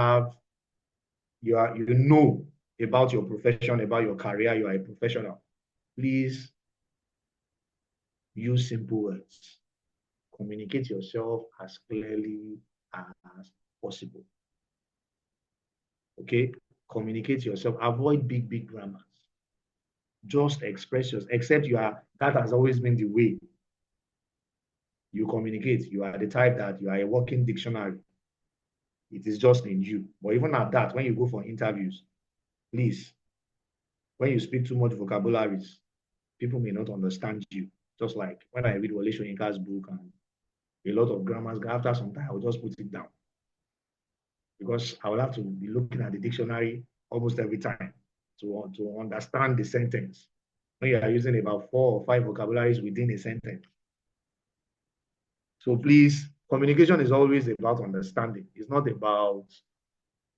know about your profession, about your career, you are a professional. Please use simple words. Communicate yourself as clearly as possible. Okay? Communicate yourself. Avoid big grammars. Just express yourself, except that has always been the way you communicate. You are the type that you are a walking dictionary. It is just in you. But even at that, when you go for interviews, please, when you speak too much vocabularies, people may not understand you. Just like when I read Wole Soyinka's book and a lot of grammars, after some time, I'll just put it down. because I will have to be looking at the dictionary almost every time to understand the sentence. When you are using about 4 or 5 vocabularies within a sentence. So please, communication is always about understanding. It's not about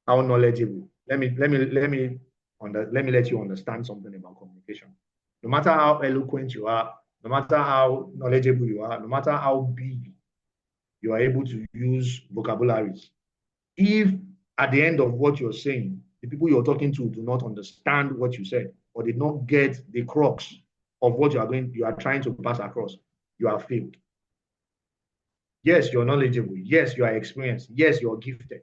how knowledgeable. Let me let you understand something about communication. No matter how eloquent you are, no matter how knowledgeable you are, no matter how big you are able to use vocabularies, if at the end of what you're saying, the people you're talking to do not understand what you said, or did not get the crux of what you are trying to pass across, you have failed. Yes, you're knowledgeable. Yes, you are experienced. Yes, you're gifted.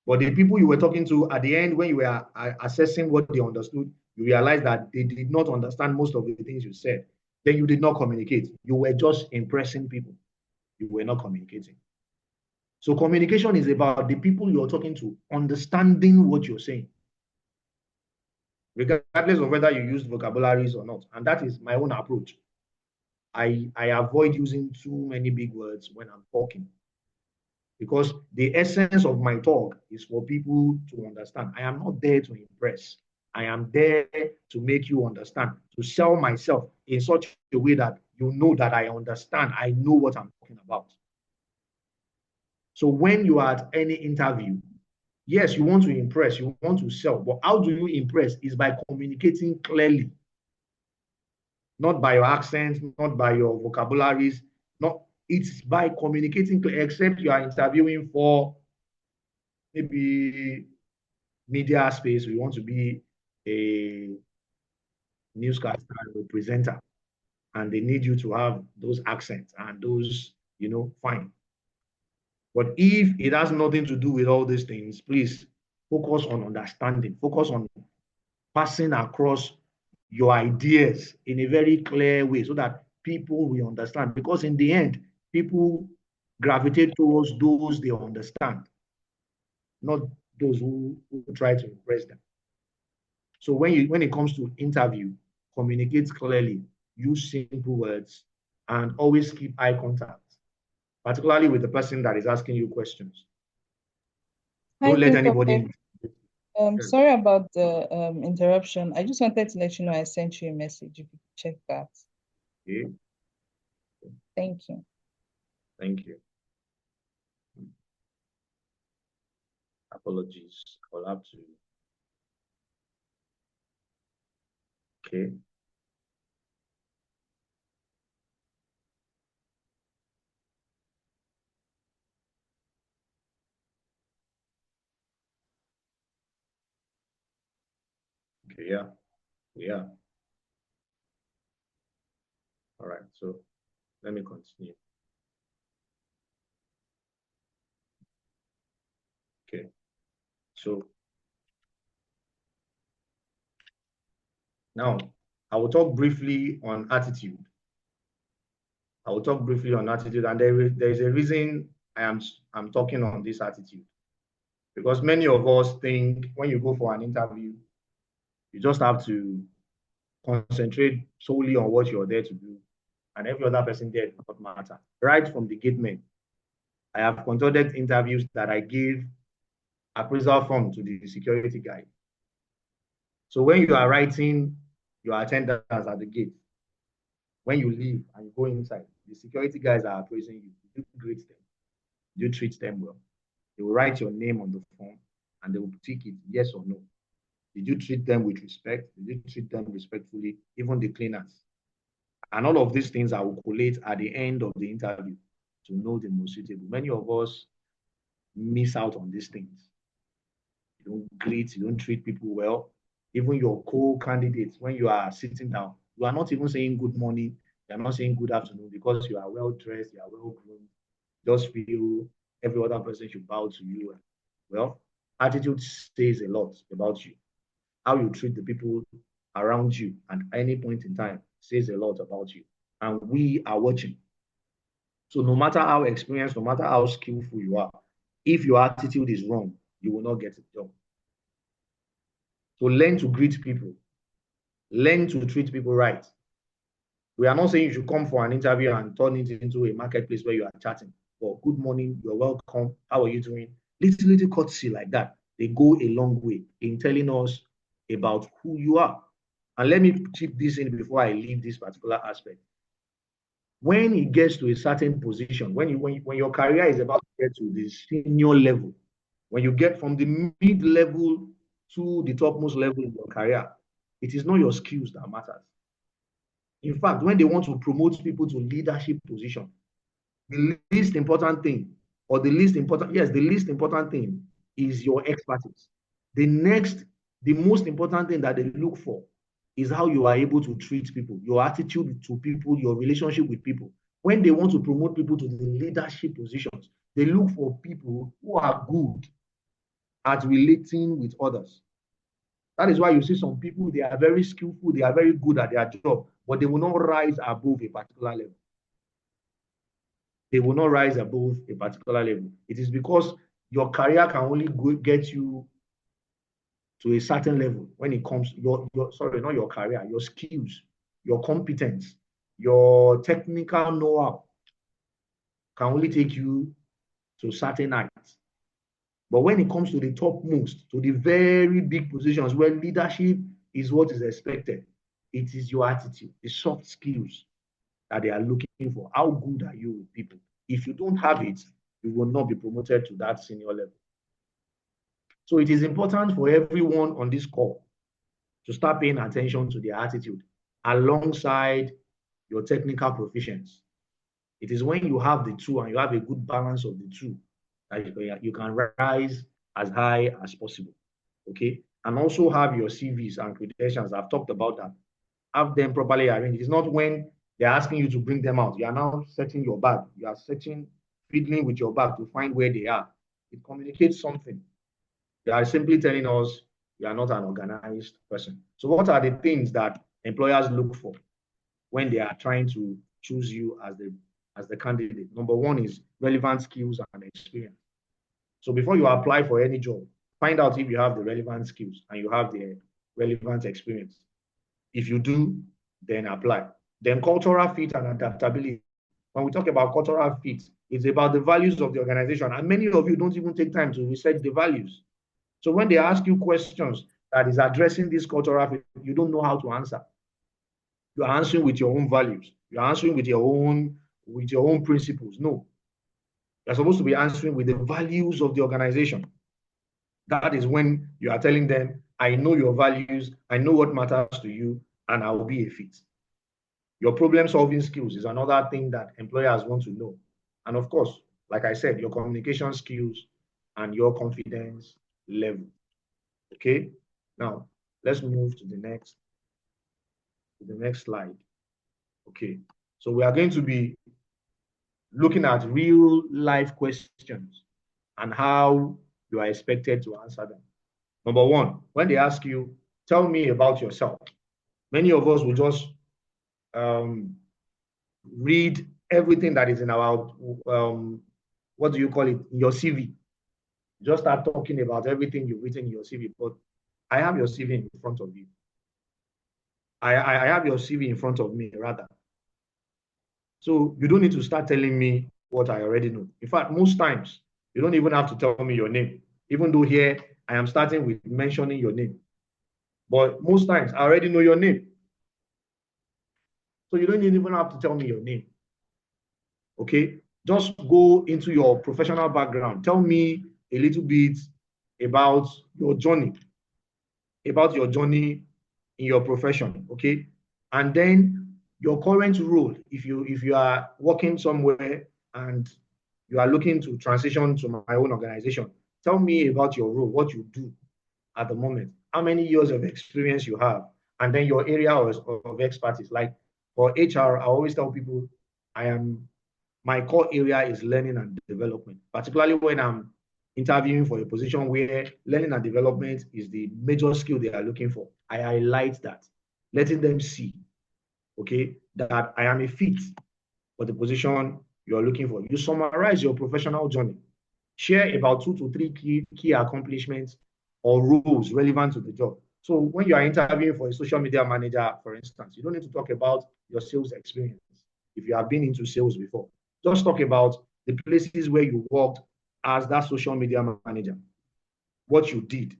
But the people you were talking to at the end, when you were assessing what they understood, you realized that they did not understand most of the things you said. Then you did not communicate. You were just impressing people. You were not communicating. So communication is about the people you're talking to understanding what you're saying, regardless of whether you used vocabularies or not. And that is my own approach. I avoid using too many big words when I'm talking, because the essence of my talk is for people to understand. I am not there to impress. I am there to make you understand, to sell myself in such a way that you know that I understand. I know what I'm talking about. So when you are at any interview, yes, you want to impress, you want to sell, but how do you impress is by communicating clearly, not by your accent, not by your vocabularies, not it's by communicating clearly, except you are interviewing for maybe media space, we want to be a newscaster or presenter, and they need you to have those accents and those, fine. But if it has nothing to do with all these things, please focus on understanding, focus on passing across your ideas in a very clear way so that people will understand. Because in the end, people gravitate towards those they understand, not those who try to impress them. So when it comes to interview, communicate clearly, use simple words, and always keep eye contact, particularly with the person that is asking you questions. Hi, Don't let Temitope. anybody. Sorry about the interruption. I just wanted to let you know I sent you a message. If you could check that. Okay. Thank you. Thank you. Apologies. I'll have to. Okay. Okay, yeah. Yeah. All right. So let me continue. Okay. So now I will talk briefly on attitude. I will talk briefly on attitude, and there is a reason I'm talking on this attitude. Because many of us think when you go for an interview, you just have to concentrate solely on what you're there to do, and every other person there does not matter. Right from the gate man, I have conducted interviews that I gave appraisal form to the security guy. So when you are writing your attendance at the gate, when you leave and you go inside, the security guys are appraising you. You greet them. You treat them well. They will write your name on the form and they will tick it yes or no. Did you treat them with respect? Did you treat them respectfully? Even the cleaners. And all of these things I will collate at the end of the interview to know the most suitable. Many of us miss out on these things. You don't greet, you don't treat people well. Even your co-candidates, when you are sitting down, you are not even saying good morning, you are not saying good afternoon because you are well dressed, you are well groomed. Just feel every other person should bow to you. Well, attitude says a lot about you. How you treat the people around you at any point in time says a lot about you. And we are watching. So no matter how experienced, no matter how skillful you are, if your attitude is wrong, you will not get it done. So learn to greet people. Learn to treat people right. We are not saying you should come for an interview and turn it into a marketplace where you are chatting. Well, good morning, you're welcome. How are you doing? Little courtesy like that, they go a long way in telling us about who you are. And let me chip this in before I leave this particular aspect. When it gets to a certain position, when your career is about to get to the senior level, when you get from the mid-level to the topmost level in your career, it is not your skills that matters. In fact, when they want to promote people to leadership position, the least important thing, or the least important, yes, the least important thing is your expertise. The most important thing that they look for is how you are able to treat people, your attitude to people, your relationship with people. When they want to promote people to the leadership positions, they look for people who are good at relating with others. That is why you see some people, they are very skillful, they are very good at their job, but they will not rise above a particular level. They will not rise above a particular level. It is because your career can only get you to a certain level when it comes sorry, not your career, your skills, your competence, your technical know-how can only take you to certain heights. But when it comes to the topmost, to the very big positions where leadership is what is expected, it is your attitude, the soft skills that they are looking for. How good are you with people? If you don't have it, you will not be promoted to that senior level. So it is important for everyone on this call to start paying attention to their attitude alongside your technical proficiency. It is when you have the two and you have a good balance of the two that you can rise as high as possible. Okay? And also have your CVs and credentials. I've talked about that. Have them properly arranged. It's not when they're asking you to bring them out. You are now searching your bag. You are fiddling with your bag to find where they are. It communicates something. They are simply telling us you are not an organized person. So what are the things that employers look for when they are trying to choose you as the candidate? Number one is relevant skills and experience. So before you apply for any job, find out if you have the relevant skills and you have the relevant experience. If you do, then apply. Then cultural fit and adaptability. When we talk about cultural fit, it's about the values of the organization. And many of you don't even take time to research the values. So when they ask you questions that is addressing this cultural fit, you don't know how to answer. You are answering with your own values. You are answering with your own principles. No. You're supposed to be answering with the values of the organization. That is when you are telling them, I know your values, I know what matters to you, and I will be a fit. Your problem-solving skills is another thing that employers want to know. And of course, like I said, your communication skills and your confidence level. Okay? Now, let's move to the next slide. Okay. So we are going to be looking at real life questions and how you are expected to answer them. Number one, when they ask you, tell me about yourself, many of us will just read everything that is in our, what do you call it, your CV. Just start talking about everything you've written in your CV. But I have your CV in front of you. I have your CV in front of me, rather. So you don't need to start telling me what I already know. In fact, most times, you don't even have to tell me your name, even though here I am starting with mentioning your name. But most times, I already know your name. So you don't even have to tell me your name. Okay? Just go into your professional background. Tell me a little bit about your journey in your profession, okay? And then your current role, if you are working somewhere and you are looking to transition to my own organization, tell me about your role, what you do at the moment, how many years of experience you have, and then your area of expertise. Like for HR, I always tell people my core area is learning and development, particularly when I'm interviewing for a position where learning and development is the major skill they are looking for. I highlight that, letting them see, okay, that I am a fit for the position you're looking for. You summarize your professional journey. Share about 2 to 3 key accomplishments or roles relevant to the job. So when you are interviewing for a social media manager, for instance, you don't need to talk about your sales experience if you have been into sales before. Just talk about the places where you worked as that social media manager, what you did,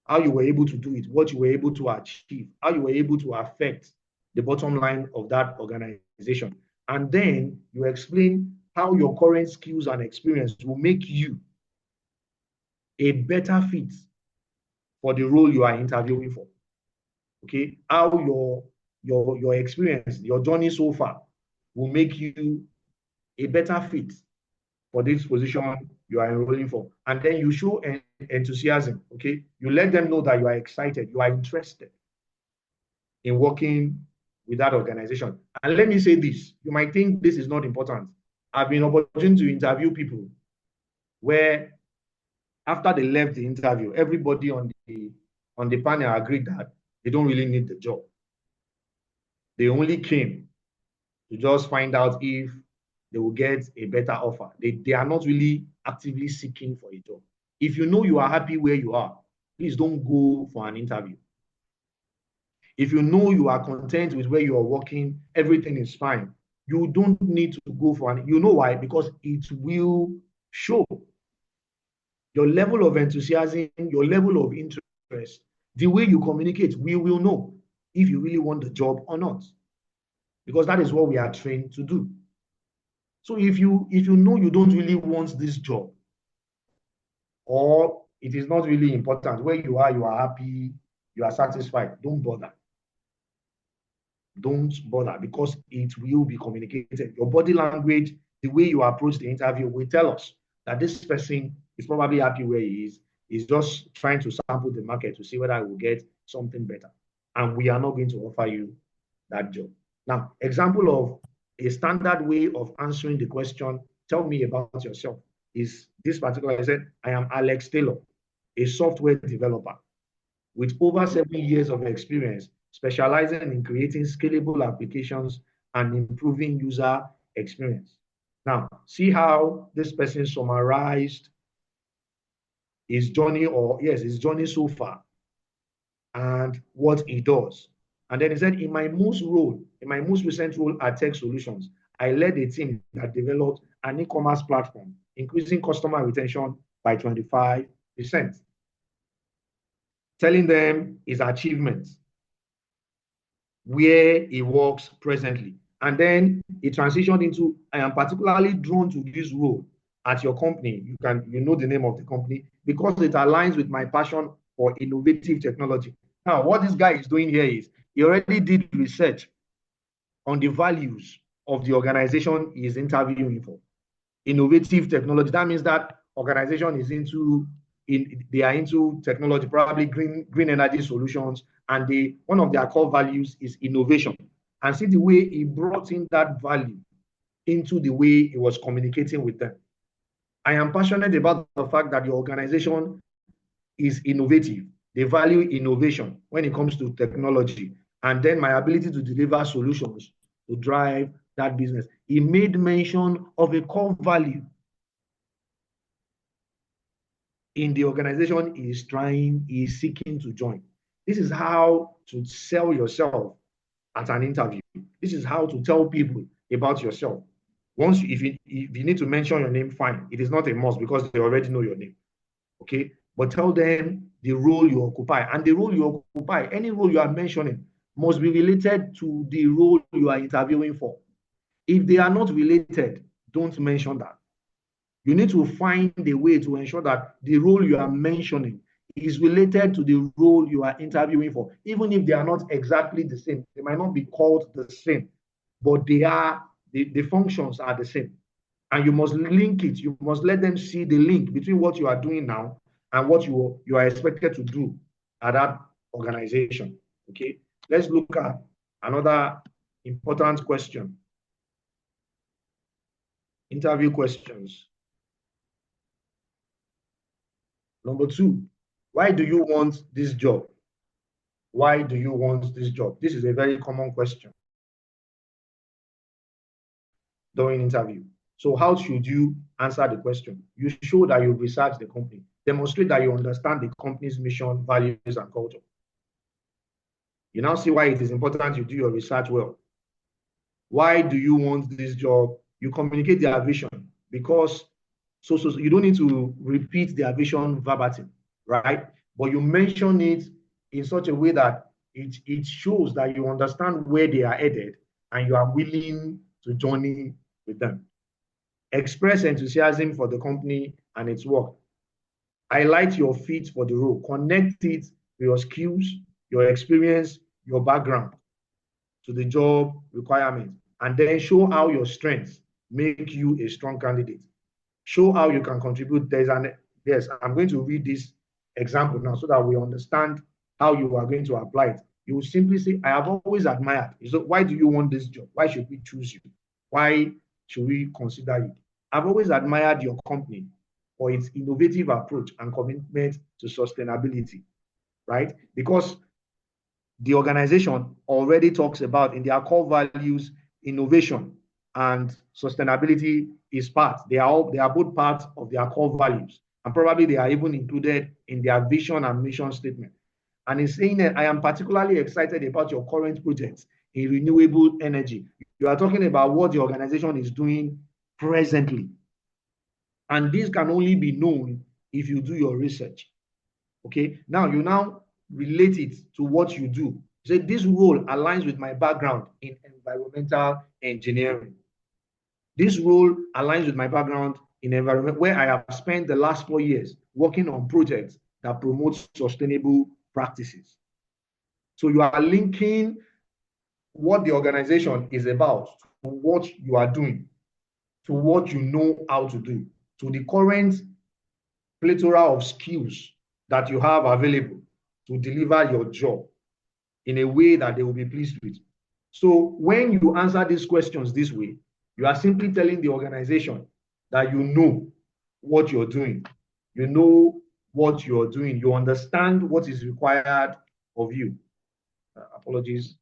how you were able to do it, what you were able to achieve, how you were able to affect the bottom line of that organization. And then you explain how your current skills and experience will make you a better fit for the role you are interviewing for. Okay, how your experience, your journey so far will make you a better fit for this position you are enrolling for. And then you show enthusiasm. Okay, you let them know that you are excited, you are interested in working with that organization. And let me say this, you might think this is not important. I've been opportune to interview people where after they left the interview, everybody on the panel agreed that they don't really need the job. They only came to just find out if they will get a better offer. They are not really actively seeking for a job. If you know you are happy where you are, please don't go for an interview. If you know you are content with where you are working, everything is fine, you don't need to go for an, you know why? Because it will show your level of enthusiasm, your level of interest, the way you communicate. We will know if you really want the job or not, because that is what we are trained to do. So if you know you don't really want this job, or it is not really important, where you are happy, you are satisfied, don't bother. Don't bother, because it will be communicated. Your body language, the way you approach the interview will tell us that this person is probably happy where he is. He's just trying to sample the market to see whether I will get something better. And we are not going to offer you that job. Now, example of a standard way of answering the question, tell me about yourself, is this particular. I said, I am Alex Taylor, a software developer with over 7 years of experience, specializing in creating scalable applications and improving user experience. Now, see how this person summarized his journey, his journey so far and what he does. And then he said, in my most recent role at Tech Solutions, I led a team that developed an e-commerce platform, increasing customer retention by 25%. Telling them his achievements, where he works presently. And then he transitioned into, I am particularly drawn to this role at your company. You know the name of the company, because it aligns with my passion for innovative technology. Now, what this guy is doing here is he already did research on the values of the organization he is interviewing for. Innovative technology. That means that organization is they are into technology, probably green energy solutions, and one of their core values is innovation. And see the way he brought in that value into the way he was communicating with them. I am passionate about the fact that the organization is innovative. They value innovation when it comes to technology, and then my ability to deliver solutions to drive that business. He made mention of a core value in the organization he is seeking to join. This is how to sell yourself at an interview. This is how to tell people about yourself. If you need to mention your name, fine. It is not a must because they already know your name. Okay? But tell them the role you occupy. And the role you occupy, any role you are mentioning, must be related to the role you are interviewing for. If they are not related, don't mention that. You need to find a way to ensure that the role you are mentioning is related to the role you are interviewing for. Even if they are not exactly the same, they might not be called the same, but the functions are the same. And you must link it. You must let them see the link between what you are doing now and what you are expected to do at that organization. Okay, let's look at another important question. Interview questions. Number 2, why do you want this job? Why do you want this job? This is a very common question during interview. So how should you answer the question? You show that you research the company. Demonstrate that you understand the company's mission, values, and culture. You now see why it is important you do your research well. Why do you want this job? You communicate their vision, because So you don't need to repeat their vision verbatim, right? But you mention it in such a way that it shows that you understand where they are headed and you are willing to journey with them. Express enthusiasm for the company and its work. Highlight your fit for the role. Connect it to your skills, your experience, your background to the job requirement, and then show how your strengths make you a strong candidate. Show how you can contribute. Yes, I'm going to read this example now so that we understand how you are going to apply it. You will simply say, I have always admired. So why do you want this job? Why should we choose you? Why should we consider you? I've always admired your company for its innovative approach and commitment to sustainability, right? Because the organization already talks about in their core values, innovation and sustainability is part. They are both part of their core values, and probably they are even included in their vision and mission statement. And it's saying that I am particularly excited about your current projects in renewable energy. You are talking about what the organization is doing presently. And this can only be known if you do your research. Okay, now you relate it to what you do. Say this role aligns with my background in environmental engineering. This role aligns with my background in environment where I have spent the last 4 years working on projects that promote sustainable practices. So you are linking what the organization is about to what you are doing, to what you know how to do, to the current plethora of skills that you have available to deliver your job in a way that they will be pleased with. So when you answer these questions this way, you are simply telling the organization that you know what you're doing. You know what you're doing. You understand what is required of you. Apologies.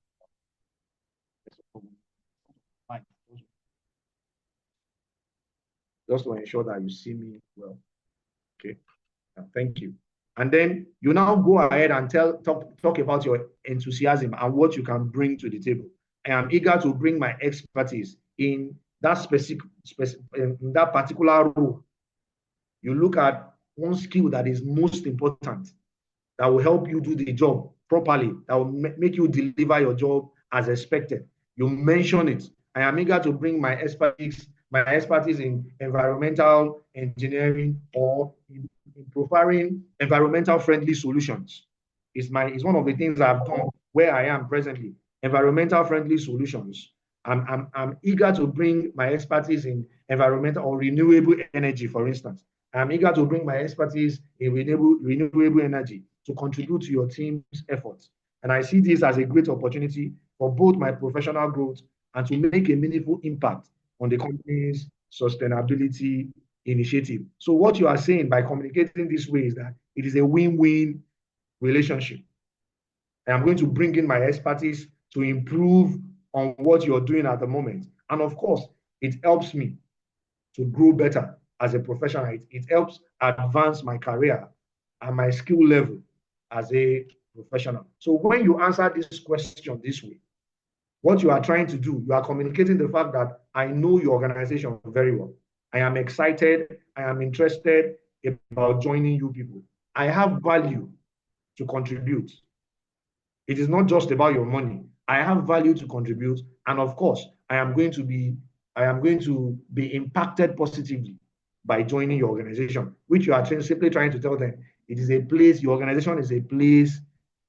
Just to ensure that you see me well. Okay. Thank you. And then you now go ahead and talk about your enthusiasm and what you can bring to the table. I am eager to bring my expertise in that in that particular role. You look at one skill that is most important, that will help you do the job properly, that will make you deliver your job as expected. You mention it. I am eager to bring my expertise in environmental engineering or in providing environmental friendly solutions. It's one of the things I've done where I am presently. Environmental friendly solutions. I'm eager to bring my expertise in environmental or renewable energy, for instance. I'm eager to bring my expertise in renewable energy to contribute to your team's efforts. And I see this as a great opportunity for both my professional growth and to make a meaningful impact on the company's sustainability initiative. So what you are saying by communicating this way is that it is a win-win relationship. I am going to bring in my expertise to improve on what you're doing at the moment. And of course, it helps me to grow better as a professional. It helps advance my career and my skill level as a professional. So when you answer this question this way, what you are trying to do, you are communicating the fact that I know your organization very well. I am excited. I am interested about joining you people. I have value to contribute. It is not just about your money. I have value to contribute. And of course, I am going to be impacted positively by joining your organization, which you are simply trying to tell them it is a place, your organization is a place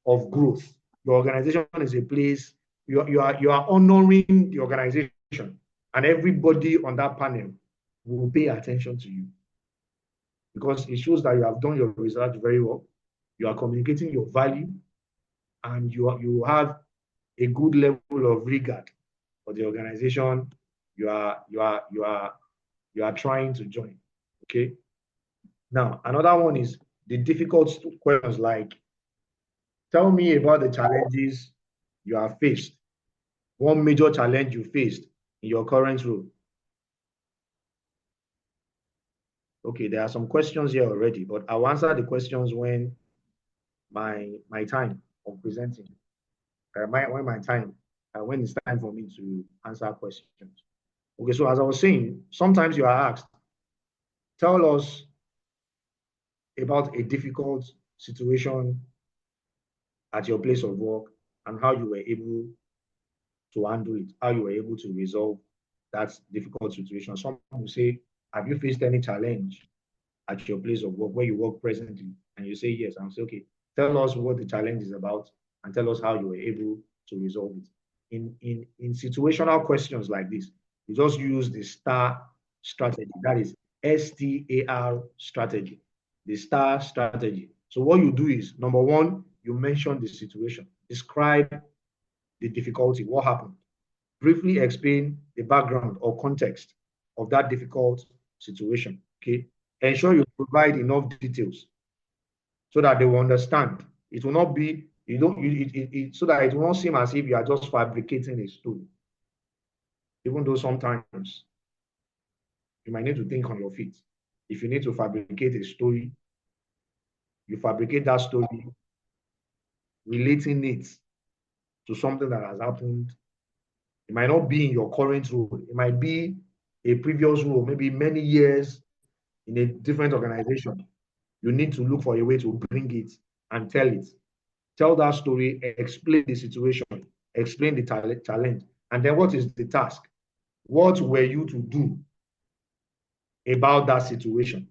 of growth. Your organization is a place, you are honoring the organization, and everybody on that panel will pay attention to you because it shows that you have done your research very well. You are communicating your value, and you have a good level of regard for the organization you are trying to join. Okay. Now, another one is the difficult questions like, tell me about the challenges you have faced. One major challenge you faced in your current role. Okay, there are some questions here already, but I'll answer the questions when my time of presenting. When it's time for me to answer questions. Okay, so as I was saying, sometimes you are asked, tell us about a difficult situation at your place of work and how you were able to handle it, how you were able to resolve that difficult situation. Some will say, have you faced any challenge at your place of work where you work presently? And you say yes. And say, okay, tell us what the challenge is about and tell us how you were able to resolve it. In situational questions like this, you just use the STAR strategy. That is STAR strategy, the STAR strategy. So what you do is, number one, you mention the situation, describe the difficulty, what happened, briefly explain the background or context of that difficult situation. Okay, ensure you provide enough details so that they will understand. It will not be so that it will not seem as if you are just fabricating a story. Even though sometimes you might need to think on your feet. If you need to fabricate a story, you fabricate that story, relating it to something that has happened. It might not be in your current role. It might be a previous role, maybe many years in a different organization. You need to look for a way to bring it and tell it. Tell that story, explain the situation, explain the challenge, and then what is the task? What were you to do about that situation?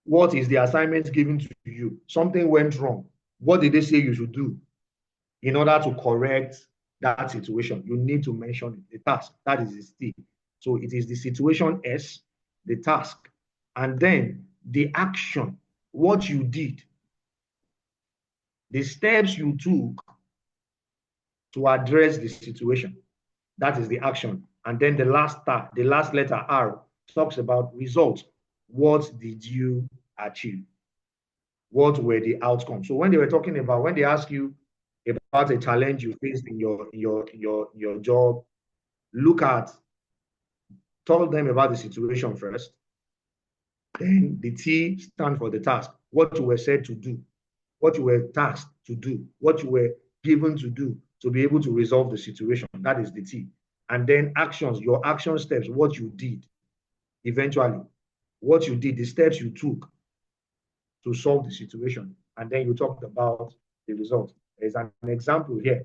What is the assignment given to you? Something went wrong. What did they say you should do in order to correct that situation? You need to mention the task. That is the T. So it is the situation S, the task, and then the action, what you did, the steps you took to address the situation. That is the action. And then the last letter R talks about results. What did you achieve? What were the outcomes? So when they ask you about a challenge you faced in your job, tell them about the situation first. Then the T stands for the task. What you were said to do, what you were tasked to do, what you were given to do to be able to resolve the situation. That is the T. And then actions, your action steps, what you did eventually, what you did, the steps you took to solve the situation. And then you talked about the result. There's an example here.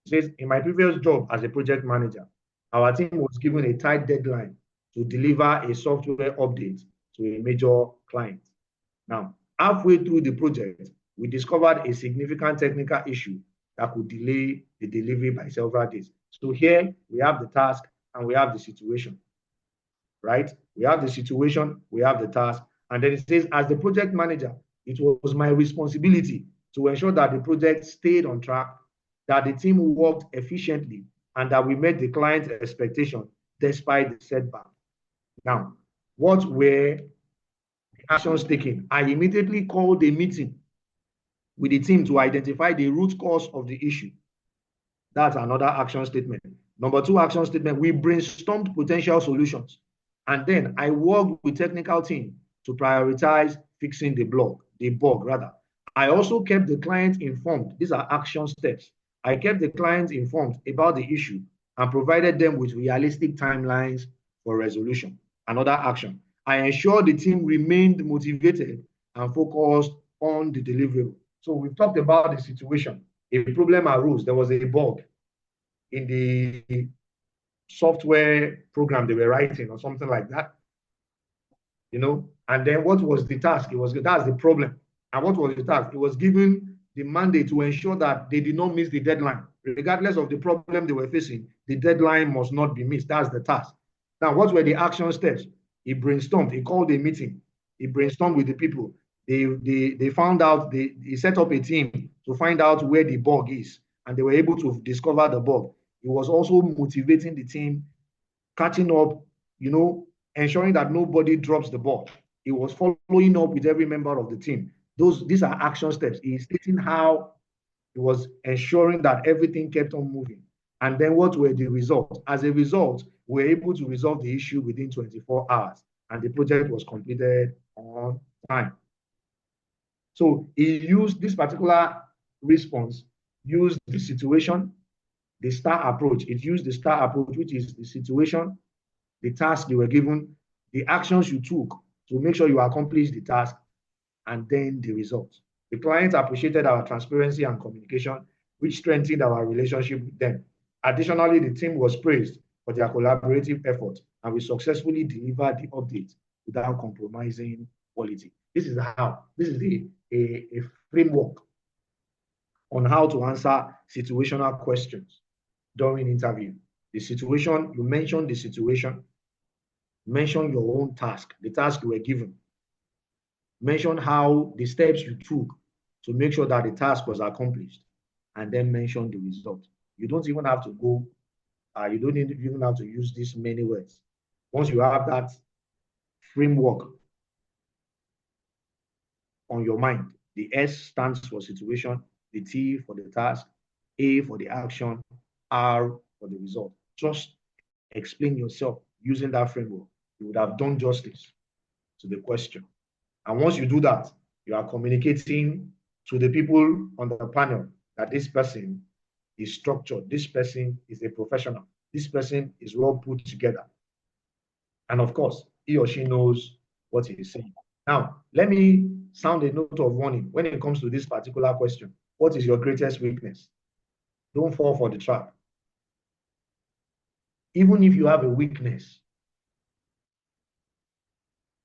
It says, in my previous job as a project manager, our team was given a tight deadline to deliver a software update to a major client. Now, halfway through the project, we discovered a significant technical issue that could delay the delivery by several days. So here we have the task and we have the situation, right? We have the situation, we have the task, and then it says, as the project manager, it was my responsibility to ensure that the project stayed on track, that the team worked efficiently, and that we met the client's expectation despite the setback. Now, what were the actions taken? I immediately called a meeting with the team to identify the root cause of the issue. That's another action statement. Number two action statement, we brainstormed potential solutions. And then I worked with technical team to prioritize fixing the bug rather. I also kept the client informed. These are action steps. I kept the client informed about the issue and provided them with realistic timelines for resolution. Another action. I ensured the team remained motivated and focused on the deliverable. So we've talked about the situation. A problem arose. There was a bug in the software program they were writing or something like that. And then what was the task? That's the problem. And what was the task? It was given the mandate to ensure that they did not miss the deadline. Regardless of the problem they were facing, the deadline must not be missed. That's the task. Now, what were the action steps? He brainstormed. He called a meeting. He brainstormed with the people. They found out, he set up a team to find out where the bug is, and they were able to discover the bug. He was also motivating the team, catching up, ensuring that nobody drops the ball. He was following up with every member of the team. These are action steps. He's stating how he was ensuring that everything kept on moving. And then what were the results? As a result, we were able to resolve the issue within 24 hours, and the project was completed on time. So he used this particular response, used the situation, the STAR approach. It used the STAR approach, which is the situation, the task you were given, the actions you took to make sure you accomplish the task and then the result. The client appreciated our transparency and communication, which strengthened our relationship with them. Additionally, the team was praised for their collaborative effort, and we successfully delivered the update without compromising quality. This is a framework on how to answer situational questions during interview. The situation, you mention the situation, mention your own task, the task you were given, mention how the steps you took to make sure that the task was accomplished, and then mention the result. You don't even have to go, you don't even have to use these many words. Once you have that framework on your mind, the S stands for situation, the T for the task, A for the action, R for the result. Just explain yourself using that framework. You would have done justice to the question. And once you do that, you are communicating to the people on the panel that this person is structured, this person is a professional, this person is well put together. And of course, he or she knows what he is saying. Now, let me sound a note of warning when it comes to this particular question. What is your greatest weakness? Don't fall for the trap. Even if you have a weakness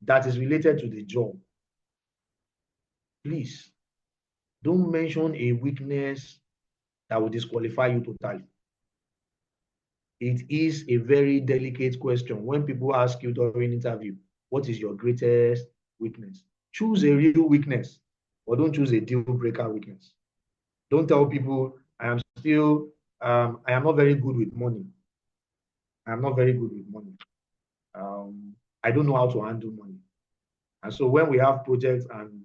that is related to the job, please don't mention a weakness that will disqualify you totally. It is a very delicate question when people ask you during interview, what is your greatest weakness? Choose a real weakness, or don't choose a deal breaker weakness. Don't tell people, I am not very good with money. I am not very good with money. I don't know how to handle money. And so when we have projects and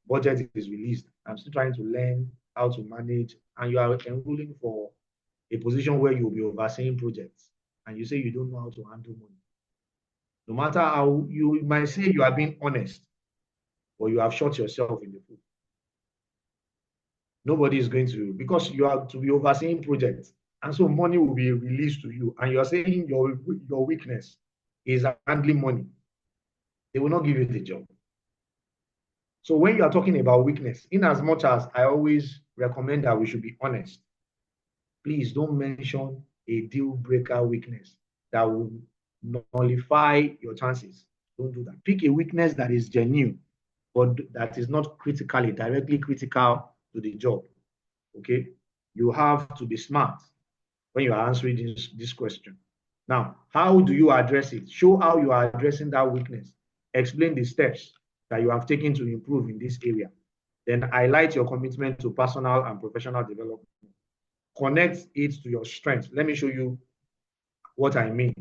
budget is released, I'm still trying to learn how to manage, and you are enrolling for a position where you'll be overseeing projects, and you say you don't know how to handle money. No matter how you might say you are being honest, or you have shot yourself in the foot. Nobody is going to, because you are to be overseeing projects, and so money will be released to you, and you are saying your weakness is handling money. They will not give you the job. So when you are talking about weakness, in as much as I always recommend that we should be honest, please don't mention a deal breaker weakness that will nullify your chances. Don't do that. Pick a weakness that is genuine, but that is not directly critical to the job. Okay? You have to be smart when you are answering this question. Now, how do you address it? Show how you are addressing that weakness. Explain the steps that you have taken to improve in this area. Then highlight your commitment to personal and professional development. Connect it to your strengths. Let me show you what I mean.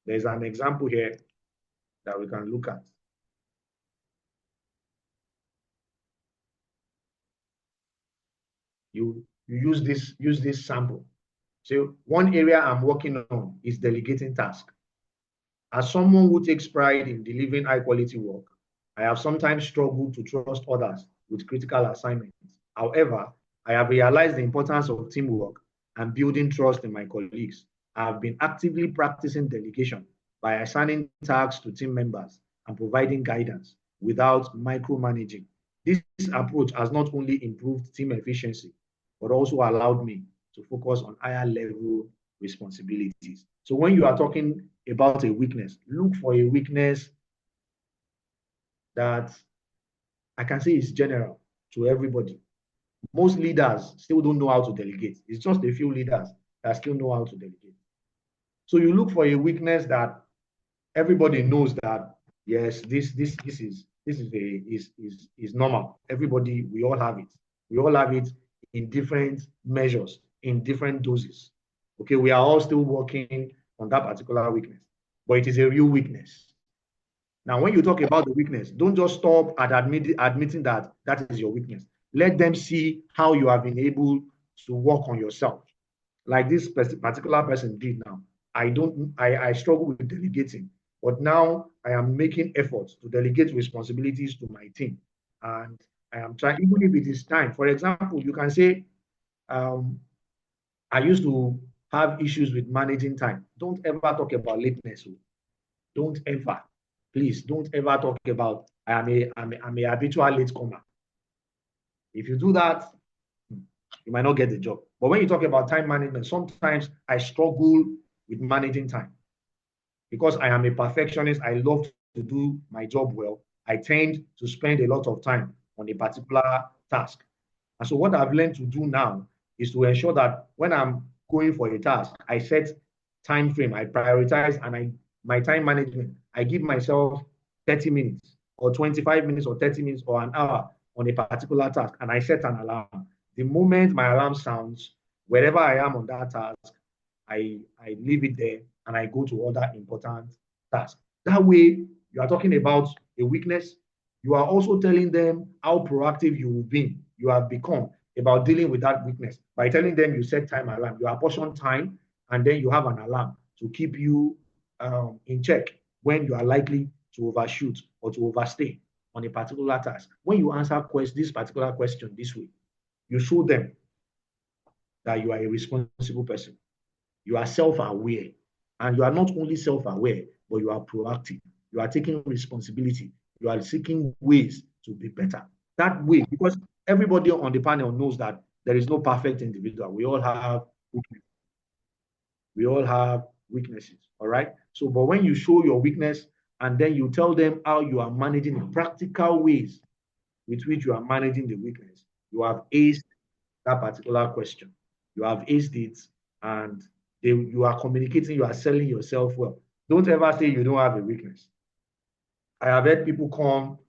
There's an example here that we can look at. You use this sample. So one area I'm working on is delegating tasks. As someone who takes pride in delivering high quality work, I have sometimes struggled to trust others with critical assignments. However, I have realized the importance of teamwork and building trust in my colleagues. I have been actively practicing delegation by assigning tasks to team members and providing guidance without micromanaging. This approach has not only improved team efficiency, but also allowed me to focus on higher level responsibilities. So when you are talking about a weakness, look for a weakness that I can say is general to everybody. Most leaders still don't know how to delegate. It's just a few leaders that still know how to delegate. So you look for a weakness that everybody knows that yes, this is normal. Everybody, we all have it. We all have it in different measures, in different doses. Okay, we are all still working on that particular weakness, but it is a real weakness. Now, when you talk about the weakness, don't just stop at admitting that that is your weakness. Let them see how you have been able to work on yourself. Like this particular person did now. I struggle with delegating, but now I am making efforts to delegate responsibilities to my team. And I am trying, even if it is time. For example, you can say, I used to have issues with managing time. Don't ever talk about lateness. Don't ever. Please don't ever talk about I'm a habitual late comer. If you do that, you might not get the job. But when you talk about time management, sometimes I struggle with managing time because I am a perfectionist. I love to do my job well. I tend to spend a lot of time on a particular task. And so what I've learned to do now is to ensure that when I'm going for a task, I set time frame, I prioritize, and my time management, I give myself 30 minutes or 25 minutes or 30 minutes or an hour on a particular task, and I set an alarm. The moment my alarm sounds, wherever I am on that task, I leave it there and I go to other important tasks. That way, you are talking about a weakness. You are also telling them how proactive you have become about dealing with that weakness by telling them you set time alarm, you apportion time, and then you have an alarm to keep you in check when you are likely to overshoot or to overstay on a particular task. When you answer this particular question this way, you show them that you are a responsible person. You are self-aware, and you are not only self-aware, but you are proactive. You are taking responsibility. You are seeking ways to be better. That way, because everybody on the panel knows that there is no perfect individual. We all have weaknesses. We all have weaknesses, all right? So, but when you show your weakness and then you tell them how you are managing the practical ways with which you are managing the weakness, you have aced that particular question. You have aced it, and you are communicating, you are selling yourself well. Don't ever say you don't have a weakness. I have heard people come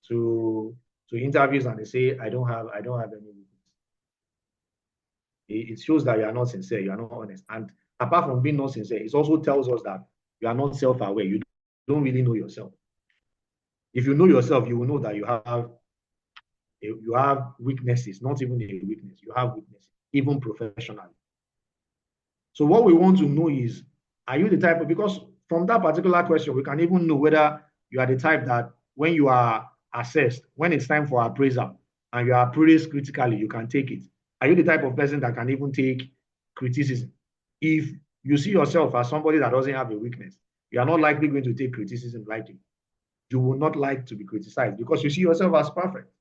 to interviews and they say, I don't have any weakness. It shows that you are not sincere, you are not honest. And apart from being not sincere, it also tells us that you are not self-aware. You don't really know yourself. If you know yourself, you will know that you have weaknesses, not even a weakness. You have weaknesses, even professionally. So what we want to know is, are you the type of, because from that particular question, we can even know whether you are the type that when you are assessed, when it's time for appraisal and you are appraised critically, you can take it. Are you the type of person that can even take criticism? If you see yourself as somebody that doesn't have a weakness, you are not likely going to take criticism lightly. You will not like to be criticized because you see yourself as perfect.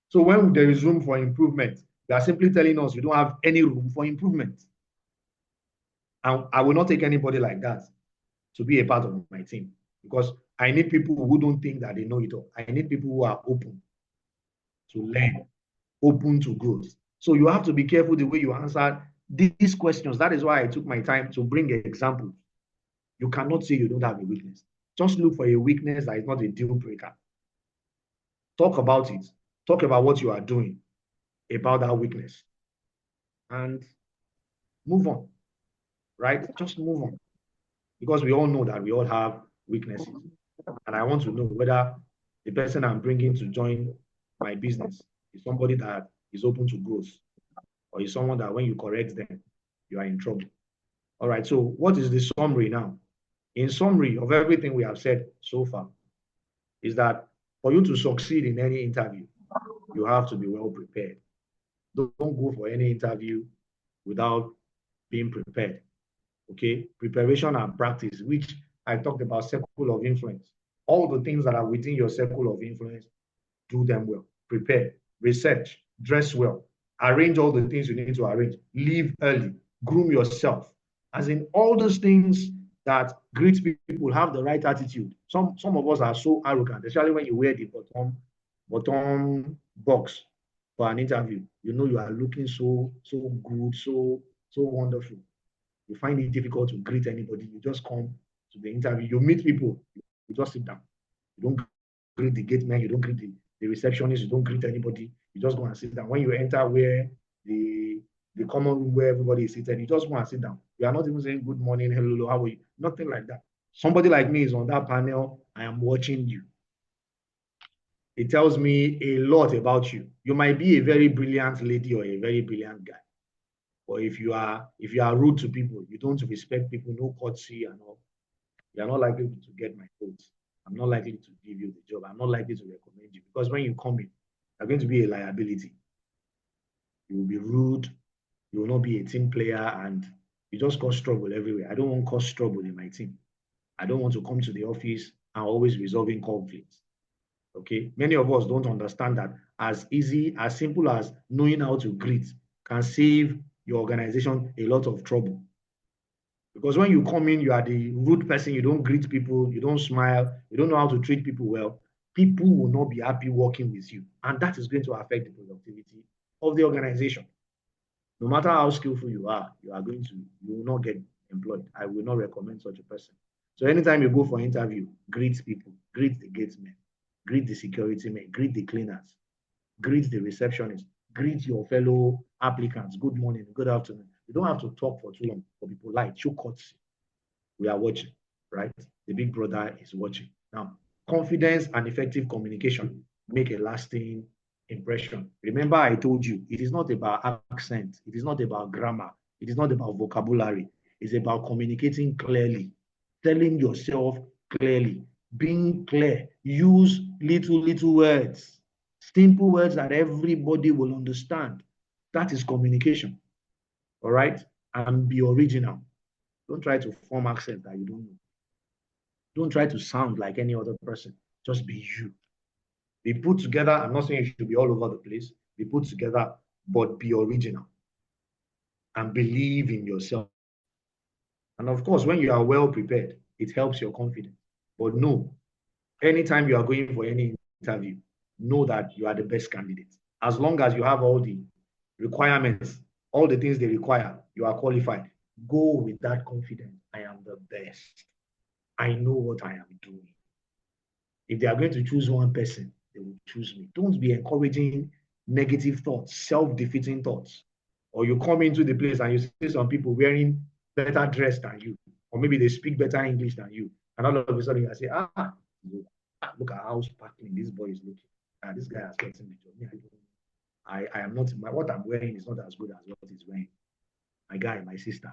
So when there is room for improvement, you are simply telling us you don't have any room for improvement. And I will not take anybody like that to be a part of my team because I need people who don't think that they know it all. I need people who are open to learn, open to growth. So you have to be careful the way you answer these questions. That is why I took my time to bring examples. You cannot say you don't have a weakness. Just look for a weakness that is not a deal breaker. Talk about it. Talk about what you are doing about that weakness and move on, right? Just move on because we all know that we all have weaknesses. And I want to know whether the person I'm bringing to join my business is somebody that is open to growth or is someone that when you correct them, you are in trouble. All right, so what is the summary now? In summary of everything we have said so far is that for you to succeed in any interview, you have to be well prepared. Don't go for any interview without being prepared. Okay, preparation and practice, which I talked about, circle of influence. All the things that are within your circle of influence, do them well. Prepare, research, dress well, arrange all the things you need to arrange, leave early, groom yourself. As in all those things that great people have the right attitude. Some of us are so arrogant, especially when you wear the bottom box for an interview. You know you are looking so good, so wonderful. You find it difficult to greet anybody. You just come to the interview, you meet people, you just sit down. You don't greet the gate man, you don't greet the receptionist, you don't greet anybody. You just go and sit down. When you enter where the common room where everybody is seated, you just go and sit down. You are not even saying good morning, hello, how are you? Nothing like that. Somebody like me is on that panel. I am watching you. It tells me a lot about you. You might be a very brilliant lady or a very brilliant guy. But if you are rude to people, you don't respect people, no courtesy and all, you are not likely to get my vote. I'm not likely to give you the job. I'm not likely to recommend you because when you come in, you're going to be a liability. You will be rude. You will not be a team player, and you just cause trouble everywhere. I don't want to cause trouble in my team. I don't want to come to the office and always resolving conflicts. Okay, many of us don't understand that as simple as knowing how to greet can save your organization a lot of trouble. Because when you come in, you are the rude person, you don't greet people, you don't smile, you don't know how to treat people well, people will not be happy working with you. And that is going to affect the productivity of the organization. No matter how skillful you will not get employed. I will not recommend such a person. So anytime you go for interview, greet people, greet the gatesmen, greet the security men, greet the cleaners, greet the receptionist, greet your fellow applicants. Good morning, good afternoon. You don't have to talk for too long, but be polite, show courtesy. We are watching, right? The big brother is watching. Now, confidence and effective communication make a lasting impression. Remember, I told you, it is not about accent, it is not about grammar, it is not about vocabulary, it's about communicating clearly, telling yourself clearly, being clear. Use little words, simple words that everybody will understand. That is communication. All right? And be original. Don't try to form accent that you don't know. Don't try to sound like any other person. Just be you. Be put together. I'm not saying you should be all over the place. Be put together, but be original and believe in yourself. And of course, when you are well prepared, it helps your confidence. But no, anytime you are going for any interview, know that you are the best candidate. As long as you have all the requirements, all the things they require, you are qualified. Go with that confidence. I am the best. I know what I am doing. If they are going to choose one person, they will choose me. Don't be encouraging negative thoughts, self-defeating thoughts. Or you come into the place and you see some people wearing better dress than you, or maybe they speak better English than you. And all of a sudden you say, look at how sparkling this boy is looking. This guy has gotten the job. I am not, what I'm wearing is not as good as what he's wearing. My guy, my sister.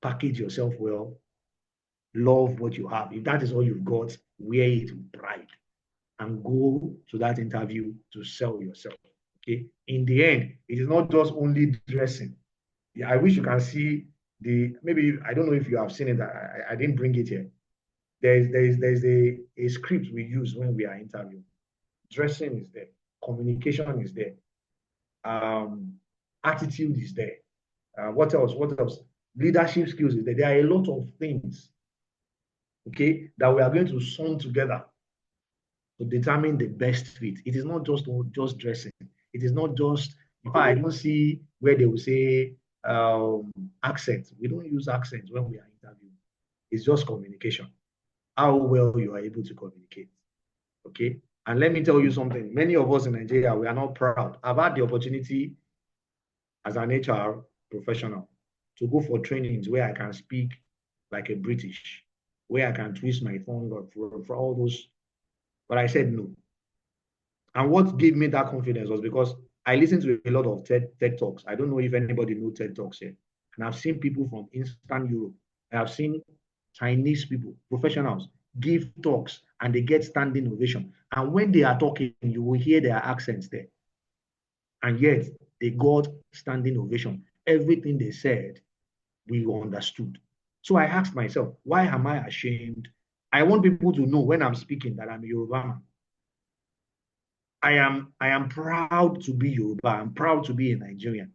Package yourself well. Love what you have. If that is all you've got, wear it with pride and go to that interview to sell yourself. Okay. In the end, it is not just only dressing. Yeah, I wish you can see maybe I don't know if you have seen it. I didn't bring it here. There's a script we use when we are interviewing. Dressing is there, communication is there, attitude is there. What else? What else? Leadership skills is there. There are a lot of things, okay, that we are going to sum together to determine the best fit. It is not just dressing. It is not just, in fact, I don't see where they will say accent. We don't use accents when we are interviewing. It's just communication. How well you are able to communicate. Okay. And let me tell you something. Many of us in Nigeria, we are not proud. I've had the opportunity as an HR professional to go for trainings where I can speak like a British, where I can twist my tongue for all those. But I said no. And what gave me that confidence was because I listened to a lot of TED Talks. I don't know if anybody knows TED Talks here. And I've seen people from Eastern Europe. I have seen Chinese people, professionals, give talks and they get standing ovation. And when they are talking, you will hear their accents there. And yet they got standing ovation. Everything they said, we understood. So I asked myself, why am I ashamed? I want people to know when I'm speaking that I'm Yoruba man. I am proud to be Yoruba. I'm proud to be a Nigerian.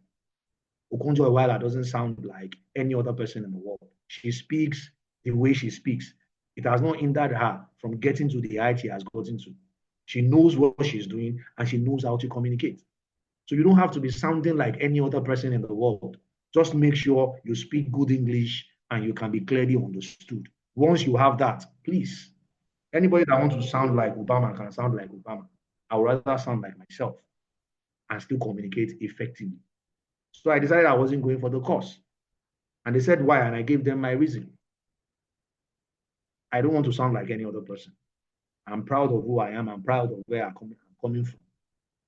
Okonjo Iweala doesn't sound like any other person in the world. She speaks the way she speaks. It has not hindered her from getting to the height she has gotten to. She knows what she's doing and she knows how to communicate. So you don't have to be sounding like any other person in the world. Just make sure you speak good English and you can be clearly understood. Once you have that, please, anybody that wants to sound like Obama can sound like Obama. I would rather sound like myself and still communicate effectively. So I decided I wasn't going for the course. And they said why, and I gave them my reason. I don't want to sound like any other person. I'm proud of who I am. I'm proud of where I'm coming from.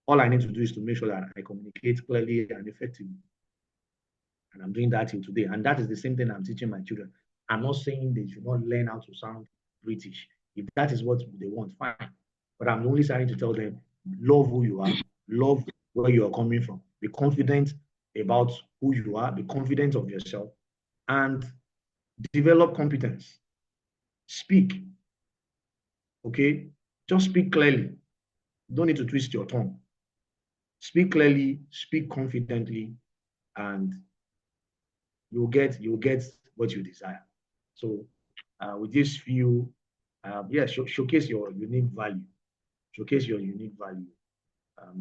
All I need to do is to make sure that I communicate clearly and effectively. And I'm doing that till today. And that is the same thing I'm teaching my children. I'm not saying they should not learn how to sound British. If that is what they want, fine. But I'm only trying to tell them, love who you are, love where you are coming from. Be confident about who you are, be confident of yourself, and develop competence. Speak. Okay? Just speak clearly. You don't need to twist your tongue. Speak clearly, speak confidently, and you'll get what you desire. So with this few, showcase your unique value. Showcase your unique value.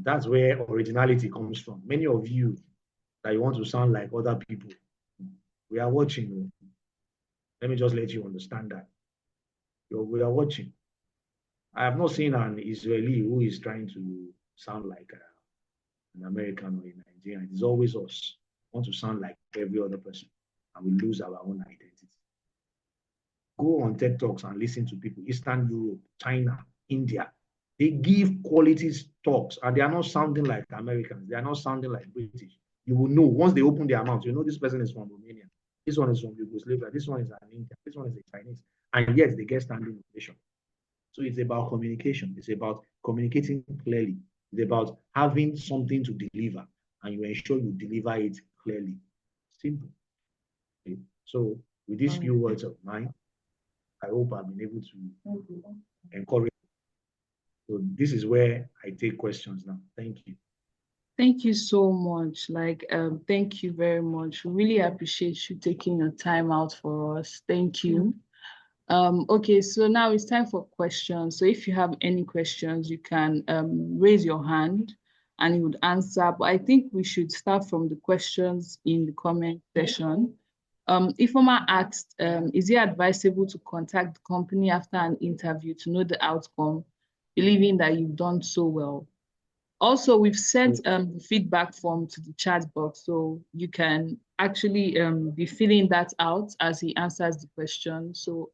That's where originality comes from. Many of you that you want to sound like other people, we are watching. Let me just let you understand that. We are watching. I have not seen an Israeli who is trying to sound like an American or a Nigerian. It is always us. We want to sound like every other person, and we lose our own identity. Go on TED Talks and listen to people, Eastern Europe, China, India. They give quality talks, and they are not sounding like Americans. They are not sounding like British. You will know once they open their mouth, you know this person is from Romania. This one is from Yugoslavia. This one is an Indian. This one is a Chinese. And yet they get standing ovation. So it's about communication. It's about communicating clearly. It's about having something to deliver, and you ensure you deliver it clearly. Simple. Okay. So with these few words of mine, I hope I've been able to encourage. So this is where I take questions now. Thank you. Thank you so much. Thank you very much. Really appreciate you taking your time out for us. Thank you. Okay, so now it's time for questions. So if you have any questions, you can raise your hand and you would answer. But I think we should start from the questions in the comment section. Ifoma asked, is it advisable to contact the company after an interview to know the outcome, believing that you've done so well? Also, we've sent the feedback form to the chat box, so you can actually be filling that out as he answers the question. So,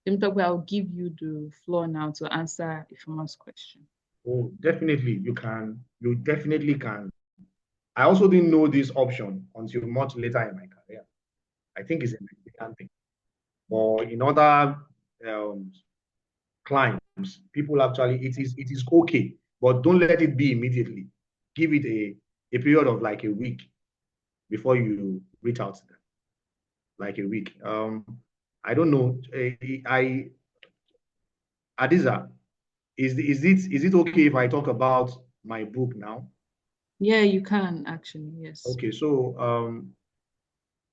Temitope, I'll give you the floor now to answer Ifoma's question. Oh, definitely, you can. You definitely can. I also didn't know this option until much later in my career. I think it's a Nigerian thing. But in other clients, people actually, it is okay, but don't let it be immediately. Give it a period of like a week before you reach out to them. Like a week. I don't know. Adiza, is it okay if I talk about my book now? Yeah, you can actually, yes. Okay, so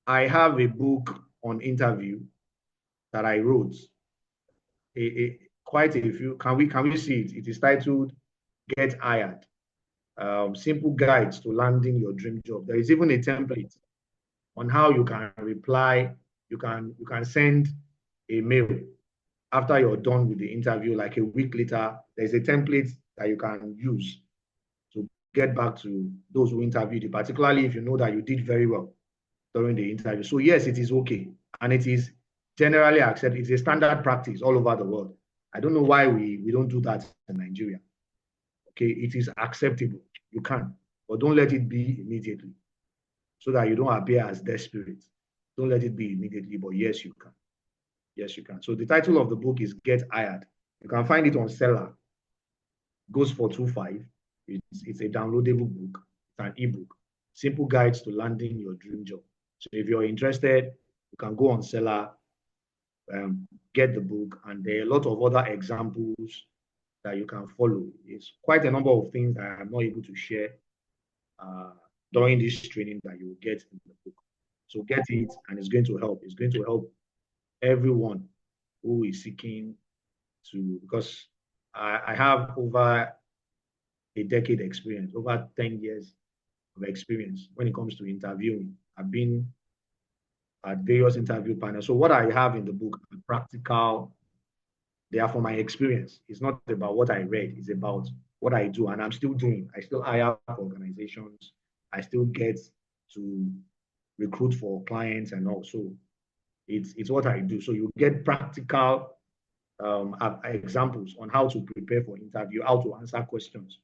I have a book on interview that I wrote. Quite a few. Can we see it? It is titled "Get Hired." Simple guides to landing your dream job. There is even a template on how you can reply. You can send a mail after you're done with the interview, like a week later. There's a template that you can use to get back to those who interviewed you, particularly if you know that you did very well during the interview. So yes, it is okay. And it is generally accepted. It's a standard practice all over the world. I don't know why we don't do that in Nigeria. Okay, it is acceptable. You can, but don't let it be immediately so that you don't appear as desperate. Don't let it be immediately, but yes, you can. Yes, you can. So the title of the book is Get Hired. You can find it on Seller. Goes for 2.5. It's a downloadable book. It's an ebook. Simple guides to landing your dream job. So if you're interested, you can go on Seller, get the book, and there are a lot of other examples that you can follow. It's quite a number of things that I'm not able to share during this training that you will get in the book. So get it, and it's going to help. It's going to help everyone who is seeking to, because I have over a decade experience, over 10 years of experience when it comes to interviewing. I've been at various interview panels. So what I have in the book are practical. They are from my experience. It's not about what I read. It's about what I do, and I'm still doing. I still hire for organizations. I still get to recruit for clients, and also it's what I do. So you get practical examples on how to prepare for interview, how to answer questions.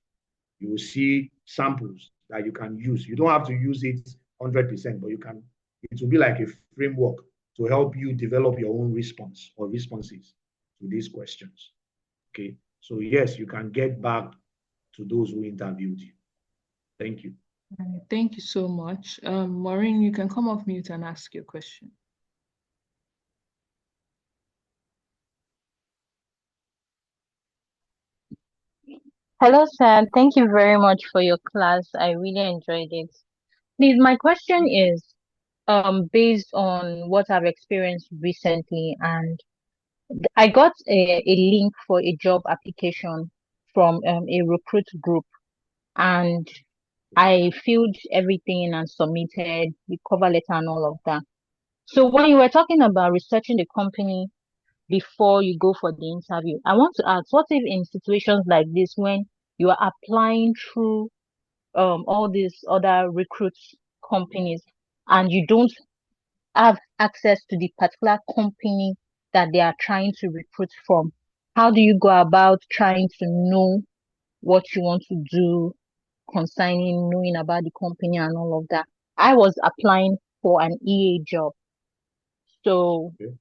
You will see samples that you can use. You don't have to use it 100%, but you can. It will be like a framework to help you develop your own response or responses to these questions. Okay, so yes, you can get back to those who interviewed you. Thank you. Thank you so much. Maureen, you can come off mute and ask your question. Hello, sir. Thank you very much for your class. I really enjoyed it. Please, my question is, based on what I've experienced recently, and I got a link for a job application from a recruit group, and I filled everything in and submitted the cover letter and all of that. So when you were talking about researching the company before you go for the interview, I want to ask, what if in situations like this when you are applying through all these other recruit companies and you don't have access to the particular company that they are trying to recruit from? How do you go about trying to know what you want to do concerning knowing about the company and all of that? I was applying for an EA job, so Okay.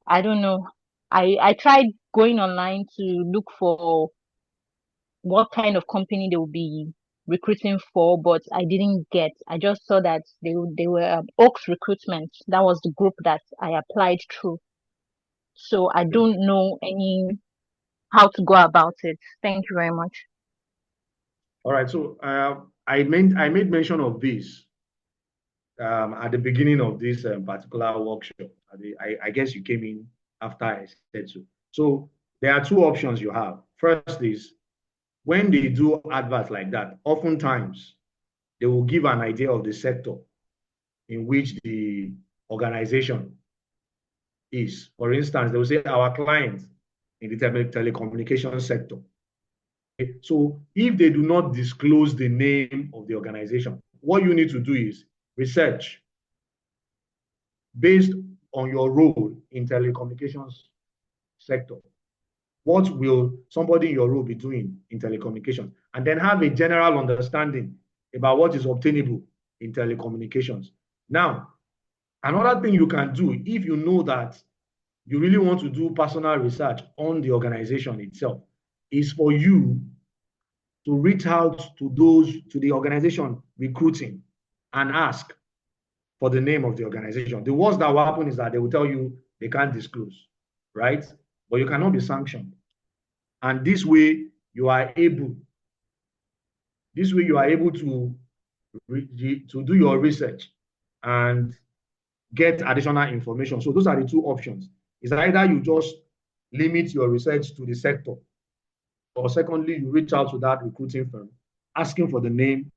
I don't know. I tried going online to look for what kind of company they will be recruiting for, but I didn't get. I just saw that they were Oaks Recruitment. That was the group that I applied through. So I Okay. don't know any how to go about it. Thank you very much. All right. So I made mention of this at the beginning of this particular workshop. I guess you came in after I said so. So there are two options you have. First is when they do adverts like that, oftentimes they will give an idea of the sector in which the organization is. For instance, they will say our client in the telecommunications sector. So if they do not disclose the name of the organization, what you need to do is research based on your role in telecommunications sector. What will somebody in your role be doing in telecommunications? And then have a general understanding about what is obtainable in telecommunications. Now, another thing you can do if you know that you really want to do personal research on the organization itself is for you to reach out to the organization recruiting and ask for the name of the organization. The worst that will happen is that they will tell you they can't disclose, right? But you cannot be sanctioned. And this way you are able to do your research and get additional information. So those are the two options. It's either you just limit your research to the sector, or secondly, you reach out to that recruiting firm asking for the name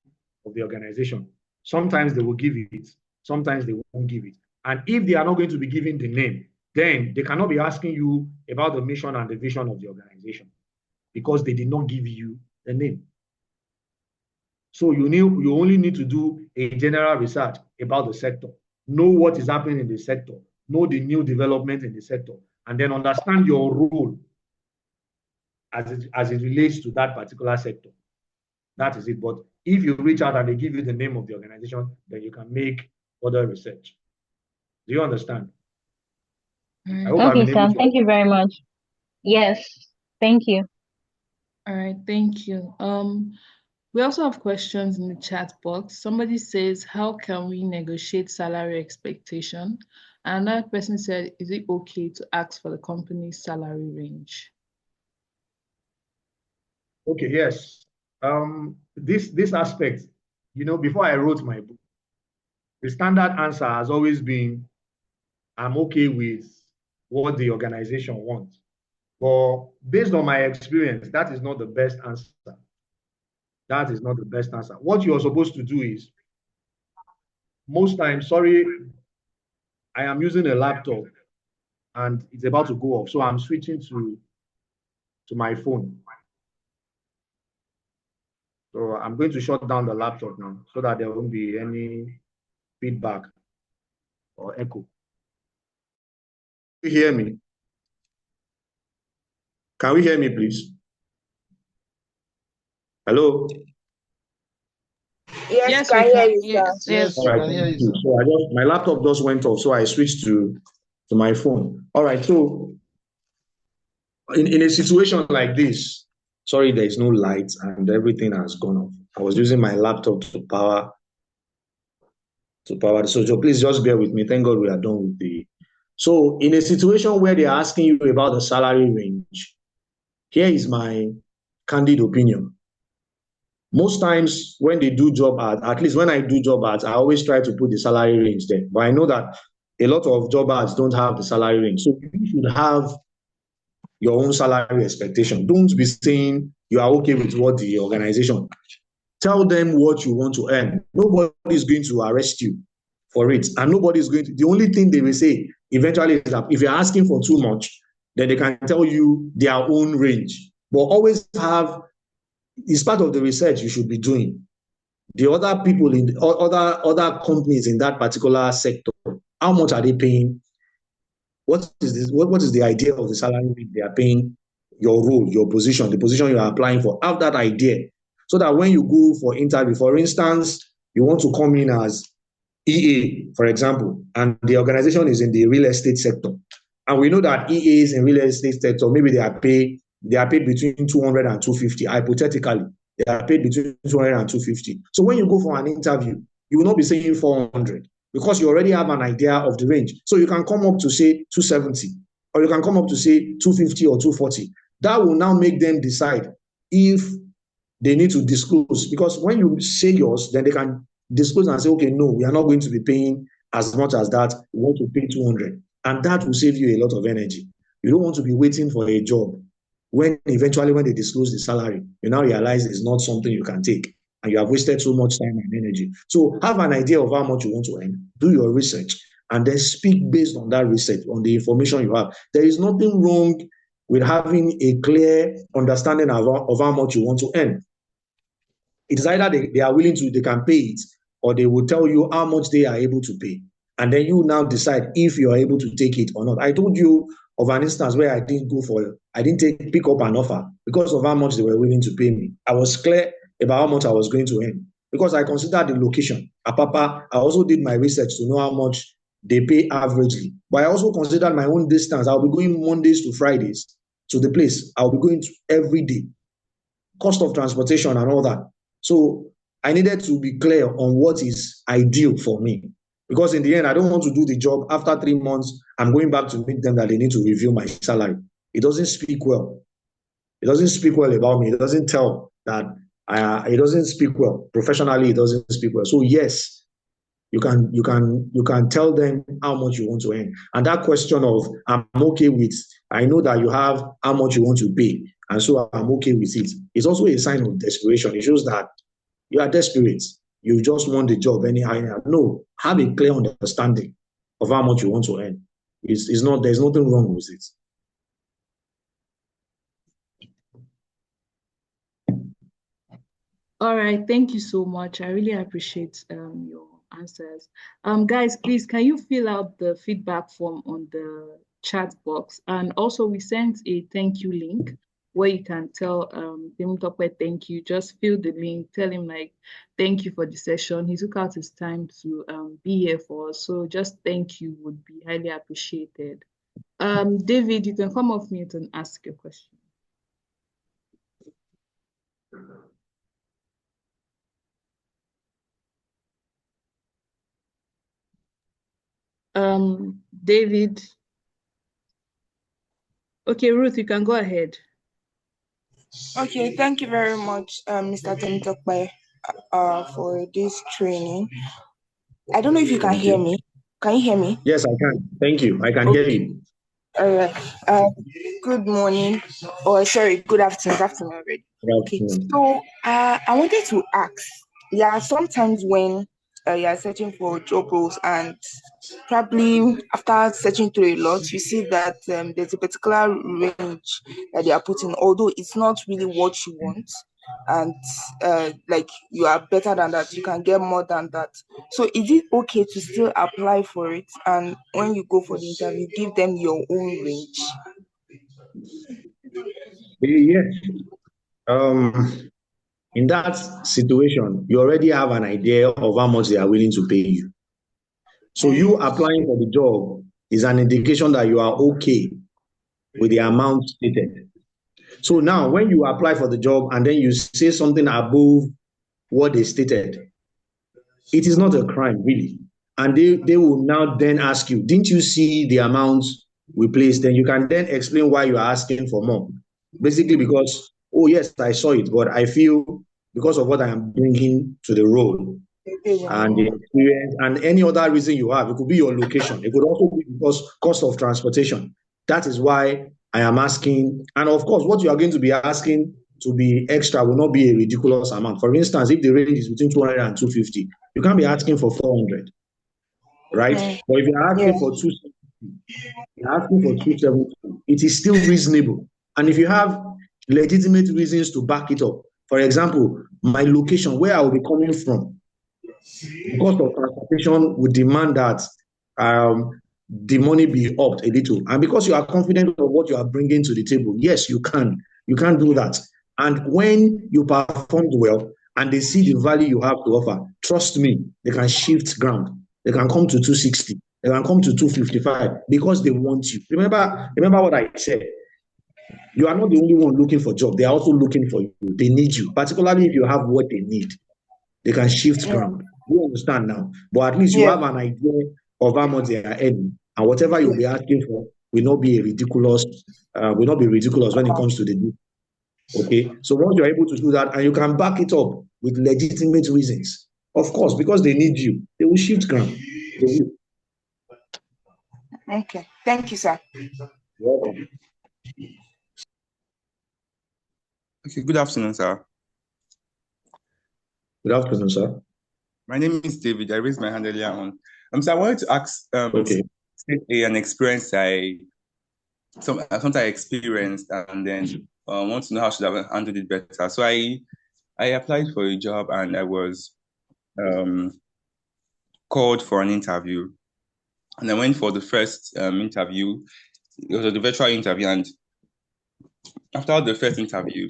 of the organization. Sometimes they will give it, sometimes they won't give it. And if they are not going to be giving the name, then they cannot be asking you about the mission and the vision of the organization because they did not give you the name. So you only need to do a general research about the sector, know what is happening in the sector, know the new development in the sector, and then understand your role as it relates to that particular sector. That is it. But if you reach out and they give you the name of the organization, then you can make further research. Do you understand? I hope I've Okay, been able Sam. to. Thank you very much. Yes. Thank you. All right, thank you. We also have questions in the chat box. Somebody says, how can we negotiate salary expectation? And another person said, is it okay to ask for the company's salary range? Okay, yes. This aspect, before I wrote my book, the standard answer has always been, I'm okay with what the organization wants. But based on my experience, that is not the best answer. That is not the best answer. What you're supposed to do is, most times, sorry, I am using a laptop and it's about to go off. So I'm switching to my phone. So I'm going to shut down the laptop now so that there won't be any feedback or echo. Can you hear me? Can we hear me, please? Hello? Yes, we can hear can. you, Yes, sir. yes. All right, thank you. So my laptop just went off, so I switched to my phone. All right, so in a situation like this, sorry, there is no light and everything has gone off. I was using my laptop to power so please just bear with me. Thank God we are done with the. So in a situation where they are asking you about the salary range, here is my candid opinion. Most times when they do job ads, at least when I do job ads, I always try to put the salary range there. But I know that a lot of job ads don't have the salary range. So you should have your own salary expectation. Don't be saying you are okay with what the organization. Tell them what you want to earn. Nobody is going to arrest you for it. And nobody is going to, the only thing they will say eventually is that if you're asking for too much, then they can tell you their own range. But always have, it's part of the research you should be doing. The other people in the, other companies in that particular sector, how much are they paying? What is this? What is the idea of the salary they are paying? Your role, your position, the position you are applying for. Have that idea so that when you go for interview, for instance, you want to come in as EA, for example, and the organization is in the real estate sector, and we know that EAs in real estate sector, maybe they are paid between 200 and 250. Hypothetically, they are paid between 200 and 250. So when you go for an interview, you will not be saying 400 because you already have an idea of the range. So you can come up to say 270, or you can come up to say 250 or 240. That will now make them decide if they need to disclose, because when you say yours, then they can disclose and say, okay, no, we are not going to be paying as much as that. We want to pay 200. And that will save you a lot of energy. You don't want to be waiting for a job when eventually when they disclose the salary, you now realize it's not something you can take and you have wasted so much time and energy. So have an idea of how much you want to earn, do your research, and then speak based on that research, on the information you have. There is nothing wrong with having a clear understanding of how much you want to earn. It is either they are willing to, they can pay it, or they will tell you how much they are able to pay. And then you now decide if you are able to take it or not. I told you of an instance where I didn't pick up an offer because of how much they were willing to pay me. I was clear about how much I was going to earn because I considered the location. Apapa, I also did my research to know how much they pay averagely. But I also considered my own distance. I'll be going Mondays to Fridays to the place. I'll be going to every day. Cost of transportation and all that. So I needed to be clear on what is ideal for me. Because in the end, I don't want to do the job. After 3 months, I'm going back to meet them that they need to review my salary. It doesn't speak well. It doesn't speak well about me. It doesn't tell that, it doesn't speak well. Professionally, it doesn't speak well. So yes, you can tell them how much you want to earn. And that question of, I'm okay with, I know that you have how much you want to pay, and so I'm okay with it. It's also a sign of desperation. It shows that you are desperate. You just want the job anyhow. No, have a clear understanding of how much you want to earn. It's not, there's nothing wrong with it. All right, thank you so much. I really appreciate your answers. Guys, please, can you fill out the feedback form on the chat box? And also, we sent a thank you link where you can tell Temitope thank you. Just fill the link, tell him like, thank you for the session. He took out his time to be here for us. So just thank you would be highly appreciated. David, you can come off mute and ask your question. David. Okay, Ruth, you can go ahead. Okay, thank you very much, Mr. Temitope, for this training. I don't know if you can hear me. Can you hear me? Yes, I can. Thank you. I can hear you. All right. Good morning. Or sorry, good afternoon. Good afternoon already. Okay. So I wanted to ask. Yeah, sometimes when you are searching for job roles and probably after searching through a lot, you see that there's a particular range that they are putting, although it's not really what you want, and like you are better than that, you can get more than that. So is it okay to still apply for it, and when you go for the interview, give them your own range? Yes. In that situation, you already have an idea of how much they are willing to pay you. So you applying for the job is an indication that you are okay with the amount stated. So now when you apply for the job and then you say something above what they stated, it is not a crime really. And they will now then ask you, didn't you see the amount we placed? Then you can then explain why you are asking for more. Basically because, oh yes, I saw it, but I feel because of what I am bringing to the role and the experience and any other reason you have. It could be your location. It could also be because cost of transportation. That is why I am asking. And of course, what you are going to be asking to be extra will not be a ridiculous amount. For instance, if the range is between 200 and 250, you can't be asking for 400, right? But if you're asking for 270, you're asking for 270, it is still reasonable. And if you have legitimate reasons to back it up, for example, my location, where I will be coming from, the cost of transportation would demand that the money be upped a little. And because you are confident of what you are bringing to the table, yes, you can. You can do that. And when you performed well and they see the value you have to offer, trust me, they can shift ground. They can come to 260. They can come to 255 because they want you. Remember what I said. You are not the only one looking for a job. They are also looking for you. They need you, particularly if you have what they need. They can shift ground. You understand now? But at least you have an idea of how much they are earning, and whatever you'll be asking for will not be ridiculous. Will not be ridiculous when it comes to the deal. Okay. So once you're able to do that, and you can back it up with legitimate reasons, of course, because they need you, they will shift ground. They will. Okay. Thank you, sir. You're welcome. Okay. Good afternoon, sir. Good afternoon, sir. My name is David. I raised my hand earlier on. So I wanted to ask Okay. an experience something I experienced, and then want to know how should I have handled it better. So I applied for a job, and I was called for an interview, and I went for the first interview. It was the virtual interview, and after the first interview,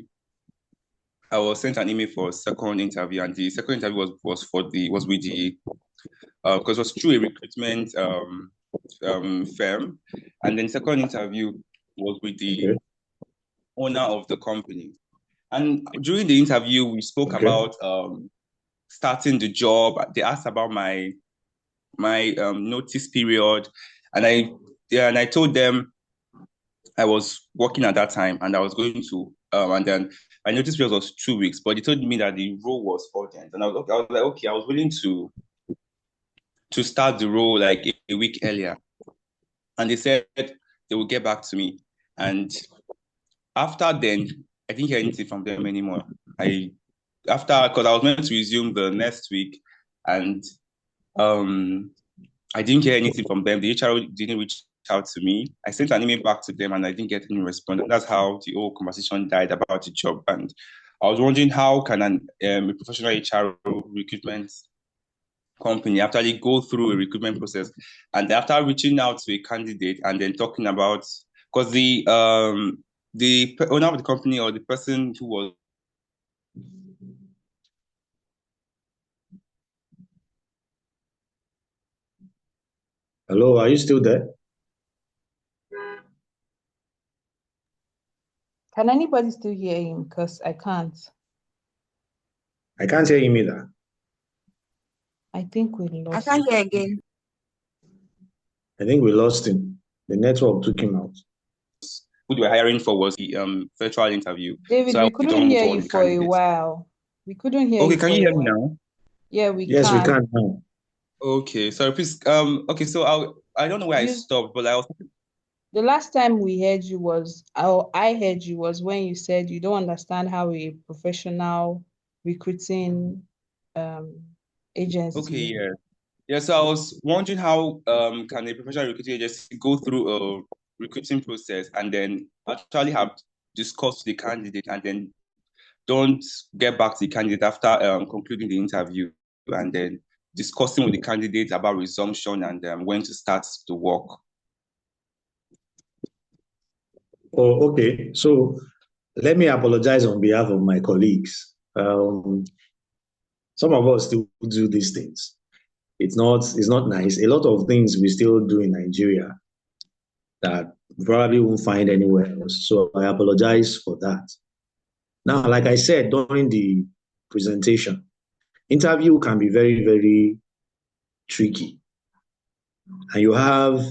I was sent an email for a second interview, and the second interview was with the because it was through a recruitment firm, and then second interview was with the owner of the company. And during the interview, we spoke about starting the job. They asked about my notice period, and I told them I was working at that time, and I was going to and then my notice period was 2 weeks, but they told me that the role was urgent, and I was like, okay, I was willing to start the role like a week earlier. And they said they will get back to me. And after then, I didn't hear anything from them anymore. Because I was meant to resume the next week, and I didn't hear anything from them. The HR didn't reach out to me. I sent an email back to them, and I didn't get any response. And that's how the whole conversation died about the job. And I was wondering, how can a professional HR recruitment company actually go through a recruitment process, and after reaching out to a candidate and then talking about, because the owner of the company or the person who was Hello, are you still there? Can anybody still hear him? Because I can't. I can't hear him either. I think we lost. I can't hear again. I think we lost him. The network took him out. who they were hiring for was the virtual interview. David, so we couldn't hear you for a while. We couldn't hear you. Okay, can you hear me now? Yeah, we can. Yes, we can now. Okay, sorry, please. Okay, so I don't know where I stopped, but I was. The last time we heard you was, I heard you was when you said you don't understand how a professional recruiting agency. Okay, yeah. Yeah, so I was wondering how can a professional recruiting agency go through a recruiting process and then actually have discussed with the candidate and then don't get back to the candidate after concluding the interview and then discussing with the candidate about resumption and when to start the work. Oh, okay. So let me apologize on behalf of my colleagues. Some of us still do these things. It's not nice. A lot of things we still do in Nigeria that we probably won't find anywhere else. So I apologize for that. Now, like I said during the presentation, interview can be very, very tricky. And you have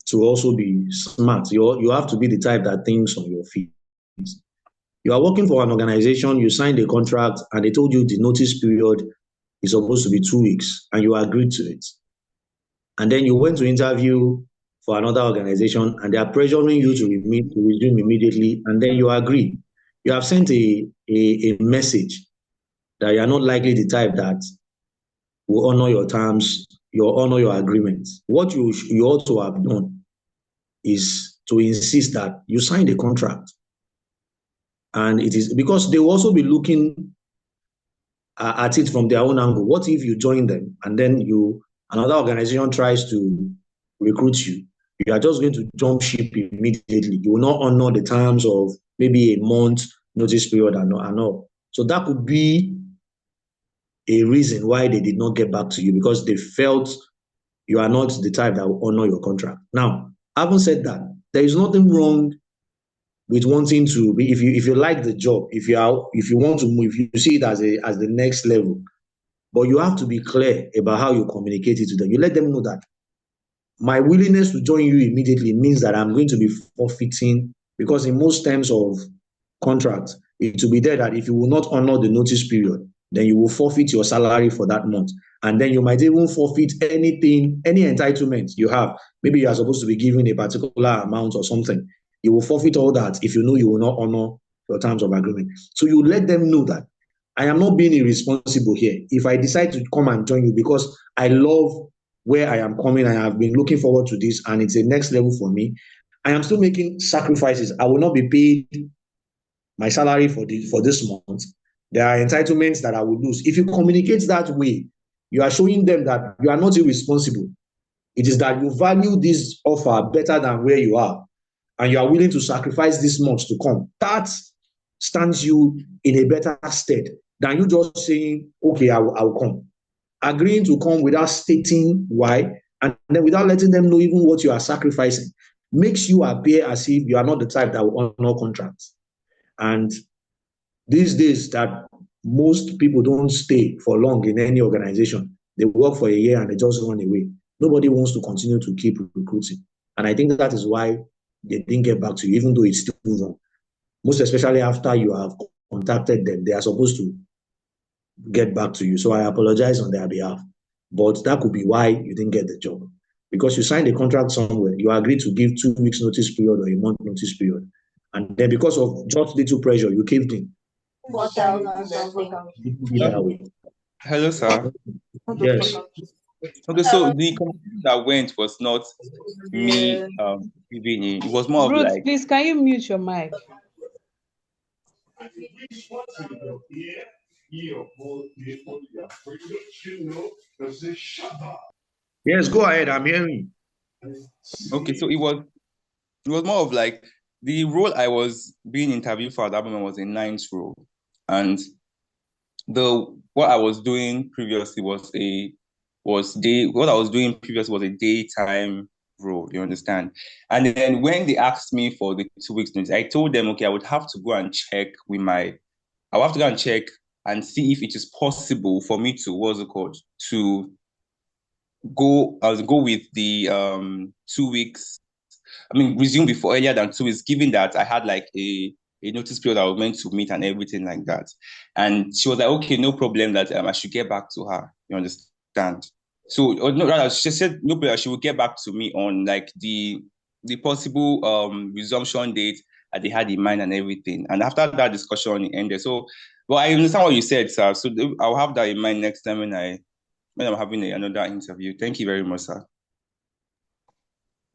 to also be smart. You have to be the type that thinks on your feet. You are working for an organization, you signed a contract, and they told you the notice period is supposed to be 2 weeks, and you agreed to it. And then you went to interview for another organization, and they are pressuring you to resume immediately, and then you agree. You have sent a message that you are not likely the type that will honor your terms, you honor your agreements. What you ought to have done is to insist that you signed a contract. And it is because they will also be looking at it from their own angle. What if you join them and then another organization tries to recruit you? You are just going to jump ship immediately. You will not honor the terms of maybe a month notice period and all. So that could be a reason why they did not get back to you, because they felt you are not the type that will honor your contract. Now, having said that, there is nothing wrong with wanting to be, if you like the job, if you want to move, if you see it as the next level, but you have to be clear about how you communicate it to them. You let them know that my willingness to join you immediately means that I'm going to be forfeiting, because in most terms of contract, it will be there that if you will not honor the notice period, then you will forfeit your salary for that month. And then you might even forfeit any entitlement you have. Maybe you are supposed to be given a particular amount or something. You will forfeit all that if you know you will not honor your terms of agreement. So you let them know that I am not being irresponsible here. If I decide to come and join you because I love where I am coming, I have been looking forward to this, and it's a next level for me, I am still making sacrifices. I will not be paid my salary for this month. There are entitlements that I will lose. If you communicate that way, you are showing them that you are not irresponsible. It is that you value this offer better than where you are, and you are willing to sacrifice this month to come. That stands you in a better stead than you just saying, okay, I will come. Agreeing to come without stating why, and then without letting them know even what you are sacrificing, makes you appear as if you are not the type that will honor contracts. And these days that most people don't stay for long in any organization. They work for a year and they just run away. Nobody wants to continue to keep recruiting. And I think that is why they didn't get back to you, even though it's still wrong. Most especially after you have contacted them, they are supposed to get back to you. So I apologize on their behalf. But that could be why you didn't get the job. Because you signed a contract somewhere, you agreed to give 2 weeks notice period or a month notice period. And then because of just little pressure, you caved in. Hello, sir. Yes. Okay, so the communication that went was not me giving in. It was more of Ruth, like, please, can you mute your mic? Yes, go ahead. I'm hearing you. okay, so it was more of like the role I was being interviewed for at that moment was a ninth role, and what I was doing previously was a daytime role. You understand? And then when they asked me for the 2 weeks notice, I told them, okay, I would have to go and check and see if it is possible for me to go with the 2 weeks. I mean, resume before earlier than 2 weeks, given that I had like a notice period I was meant to meet and everything like that. And she was like, okay, no problem, that I should get back to her. You understand? So, no, rather, she said no problem. She will get back to me on like the possible resumption date that they had in mind and everything. And after that discussion, it ended. So, well, I understand what you said, sir. So I'll have that in mind next time when I'm having another interview. Thank you very much, sir.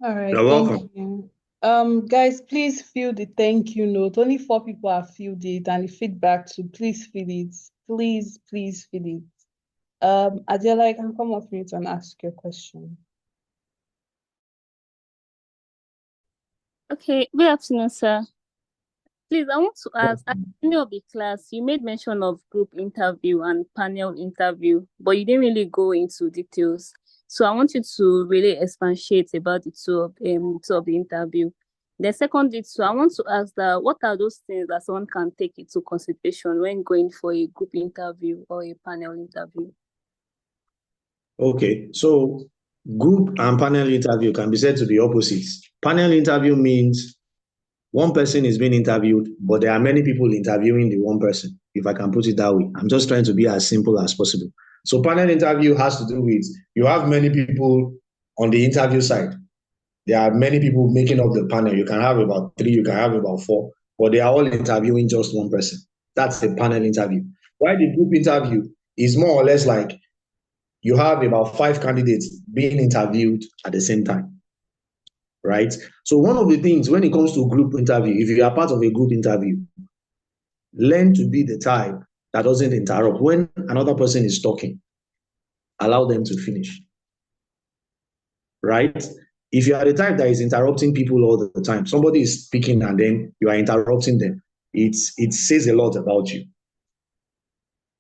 All right, You're welcome. thank you. Guys, please fill the thank you note. Only 4 people have filled it, and the feedback too. Please fill it. Please fill it. Adela, you can come off mute and ask your question. Okay, good afternoon, sir. Please, I want to ask, at the end of the class, you made mention of group interview and panel interview, but you didn't really go into details. So I want you to really expatiate about the two of the interview. The secondly, so I want to ask that what are those things that someone can take into consideration when going for a group interview or a panel interview? Okay, so group and panel interview can be said to be opposites. Panel interview means one person is being interviewed, but there are many people interviewing the one person, if I can put it that way. I'm just trying to be as simple as possible. So panel interview has to do with, you have many people on the interview side. There are many people making up the panel. You can have about 3, you can have about 4, but they are all interviewing just one person. That's a panel interview. While the group interview is more or less like you have about 5 candidates being interviewed at the same time, right? So one of the things when it comes to group interview, if you are part of a group interview, learn to be the type that doesn't interrupt. When another person is talking, allow them to finish, right? If you are the type that is interrupting people all the time, somebody is speaking and then you are interrupting them, it says a lot about you.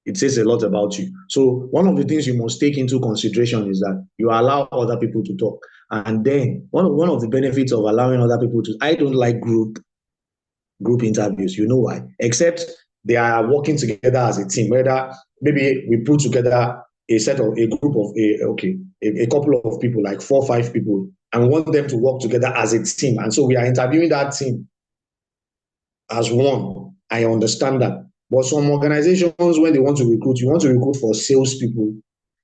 It says a lot about you. So one of the things you must take into consideration is that you allow other people to talk. And then one of the benefits of allowing other people to, I don't like group interviews. You know why? Except they are working together as a team. Whether maybe we put together a group of a couple of people, like 4 or 5 people, and we want them to work together as a team. And so we are interviewing that team as one. I understand that. But some organizations, when they want to recruit, you want to recruit for salespeople,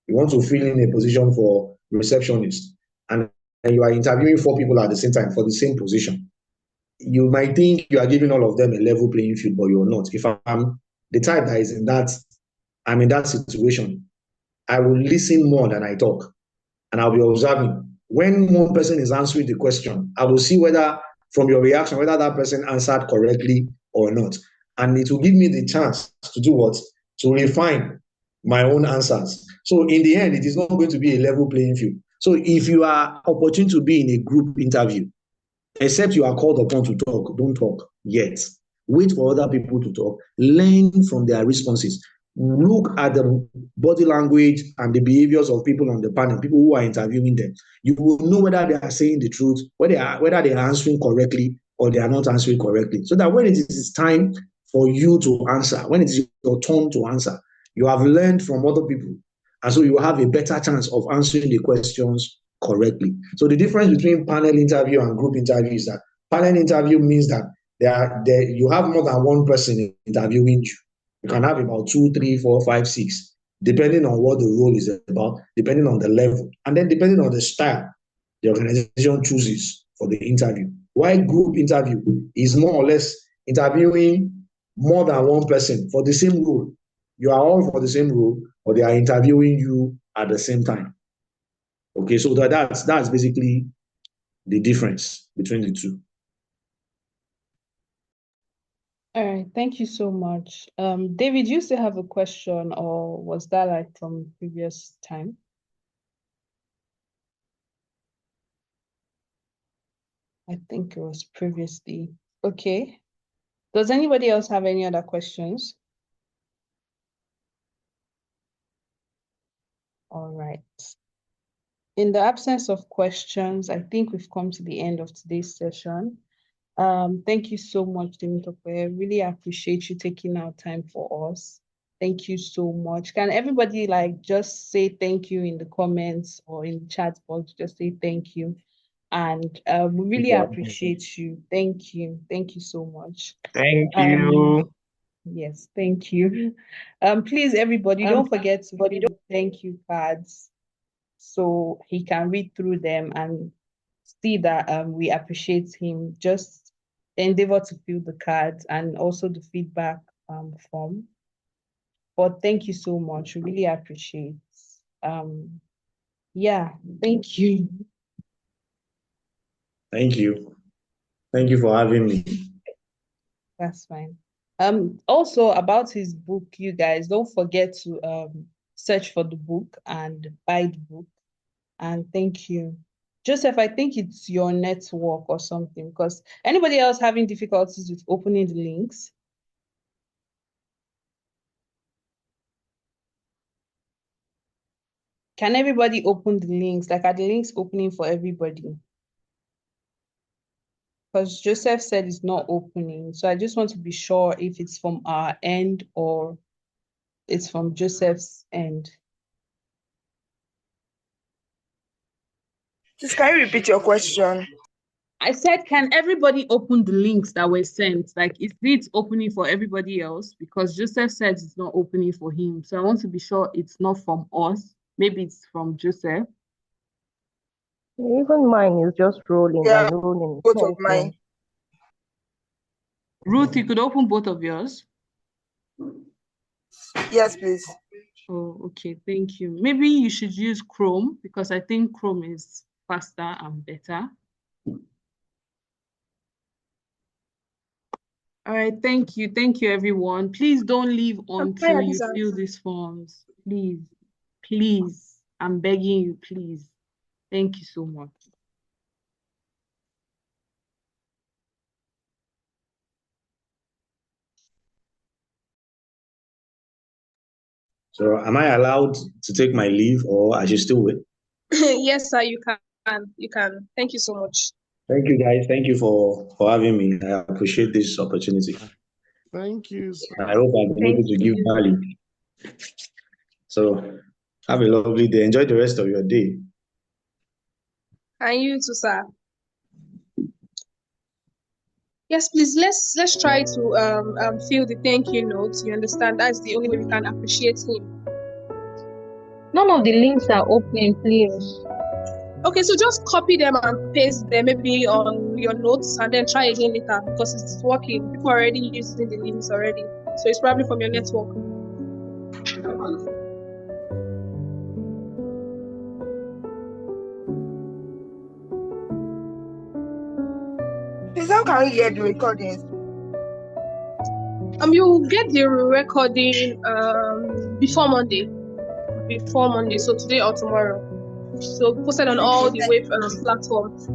you want to fill in a position for receptionist, and you are interviewing 4 people at the same time for the same position. You might think you are giving all of them a level playing field, but you're not. If I'm the type that is I'm in that situation, I will listen more than I talk, and I'll be observing. When one person is answering the question, I will see whether from your reaction, whether that person answered correctly or not. And it will give me the chance to do what? To refine my own answers. So in the end, it is not going to be a level playing field. So if you are opportune to be in a group interview, except you are called upon to talk, don't talk yet. Wait for other people to talk. Learn from their responses. Look at the body language and the behaviors of people on the panel, people who are interviewing them. You will know whether they are saying the truth, whether they are answering correctly or they are not answering correctly. So that when it is time for you to answer, when it is your turn to answer, you have learned from other people. And so you have a better chance of answering the questions correctly. So the difference between panel interview and group interview is that panel interview means that you have more than one person interviewing you. You can have about 2, 3, 4, 5, 6, depending on what the role is about, depending on the level, and then depending on the style the organization chooses for the interview. While group interview is more or less interviewing more than one person for the same role. You are all for the same role, but they are interviewing you at the same time. Okay, so that's basically the difference between the two. All right, thank you so much. David, you still have a question, or was that like from previous time? I think it was previously. Okay. Does anybody else have any other questions? All right. In the absence of questions, I think we've come to the end of today's session. Thank you so much, Temitope. I really appreciate you taking out time for us. Thank you so much. Can everybody just say thank you in the comments or in the chat box? Just say thank you. And we really appreciate you. Thank you. Thank you so much. Thank you. Yes, thank you. Please, everybody, don't forget to fill the thank you cards so he can read through them and see that we appreciate him. Just endeavor to fill the cards and also the feedback form. But thank you so much. We really appreciate. Yeah, thank you. Thank you. Thank you for having me. That's fine. Also about his book, you guys, don't forget to search for the book and buy the book. And thank you. Joseph, I think it's your network or something, because anybody else having difficulties with opening the links? Can everybody open the links? Are the links opening for everybody? Because Joseph said it's not opening. So I just want to be sure if it's from our end or it's from Joseph's end. Just can you repeat your question? I said, can everybody open the links that were sent? Like, is it opening for everybody else? Because Joseph said it's not opening for him. So I want to be sure it's not from us. Maybe it's from Joseph. Even mine is just rolling Yeah, and rolling. both of mine. Ruth, you could open both of yours. Yes, please. Oh, okay. Thank you. Maybe you should use Chrome because I think Chrome is faster and better. All right. Thank you. Thank you, everyone. Please don't leave until you fill these forms. Please. Please. I'm begging you, please. Thank you so much. So am I allowed to take my leave or I should still wait? Yes, sir, you can. You can. Thank you so much. Thank you, guys. Thank you for having me. I appreciate this opportunity. Thank you, sir. I hope I've been able to give value. So have a lovely day. Enjoy the rest of your day. And you too, sir. Yes, please. Let's try to fill the thank you notes. You understand? That's the only way we can appreciate him. None of the links are open, please. Okay, so just copy them and paste them maybe on your notes and then try again later because it's working. People are already using the links already. So it's probably from your network. Please, how can we get the recordings? You'll get the recording before Monday. So today or tomorrow. So posted on all the web platforms.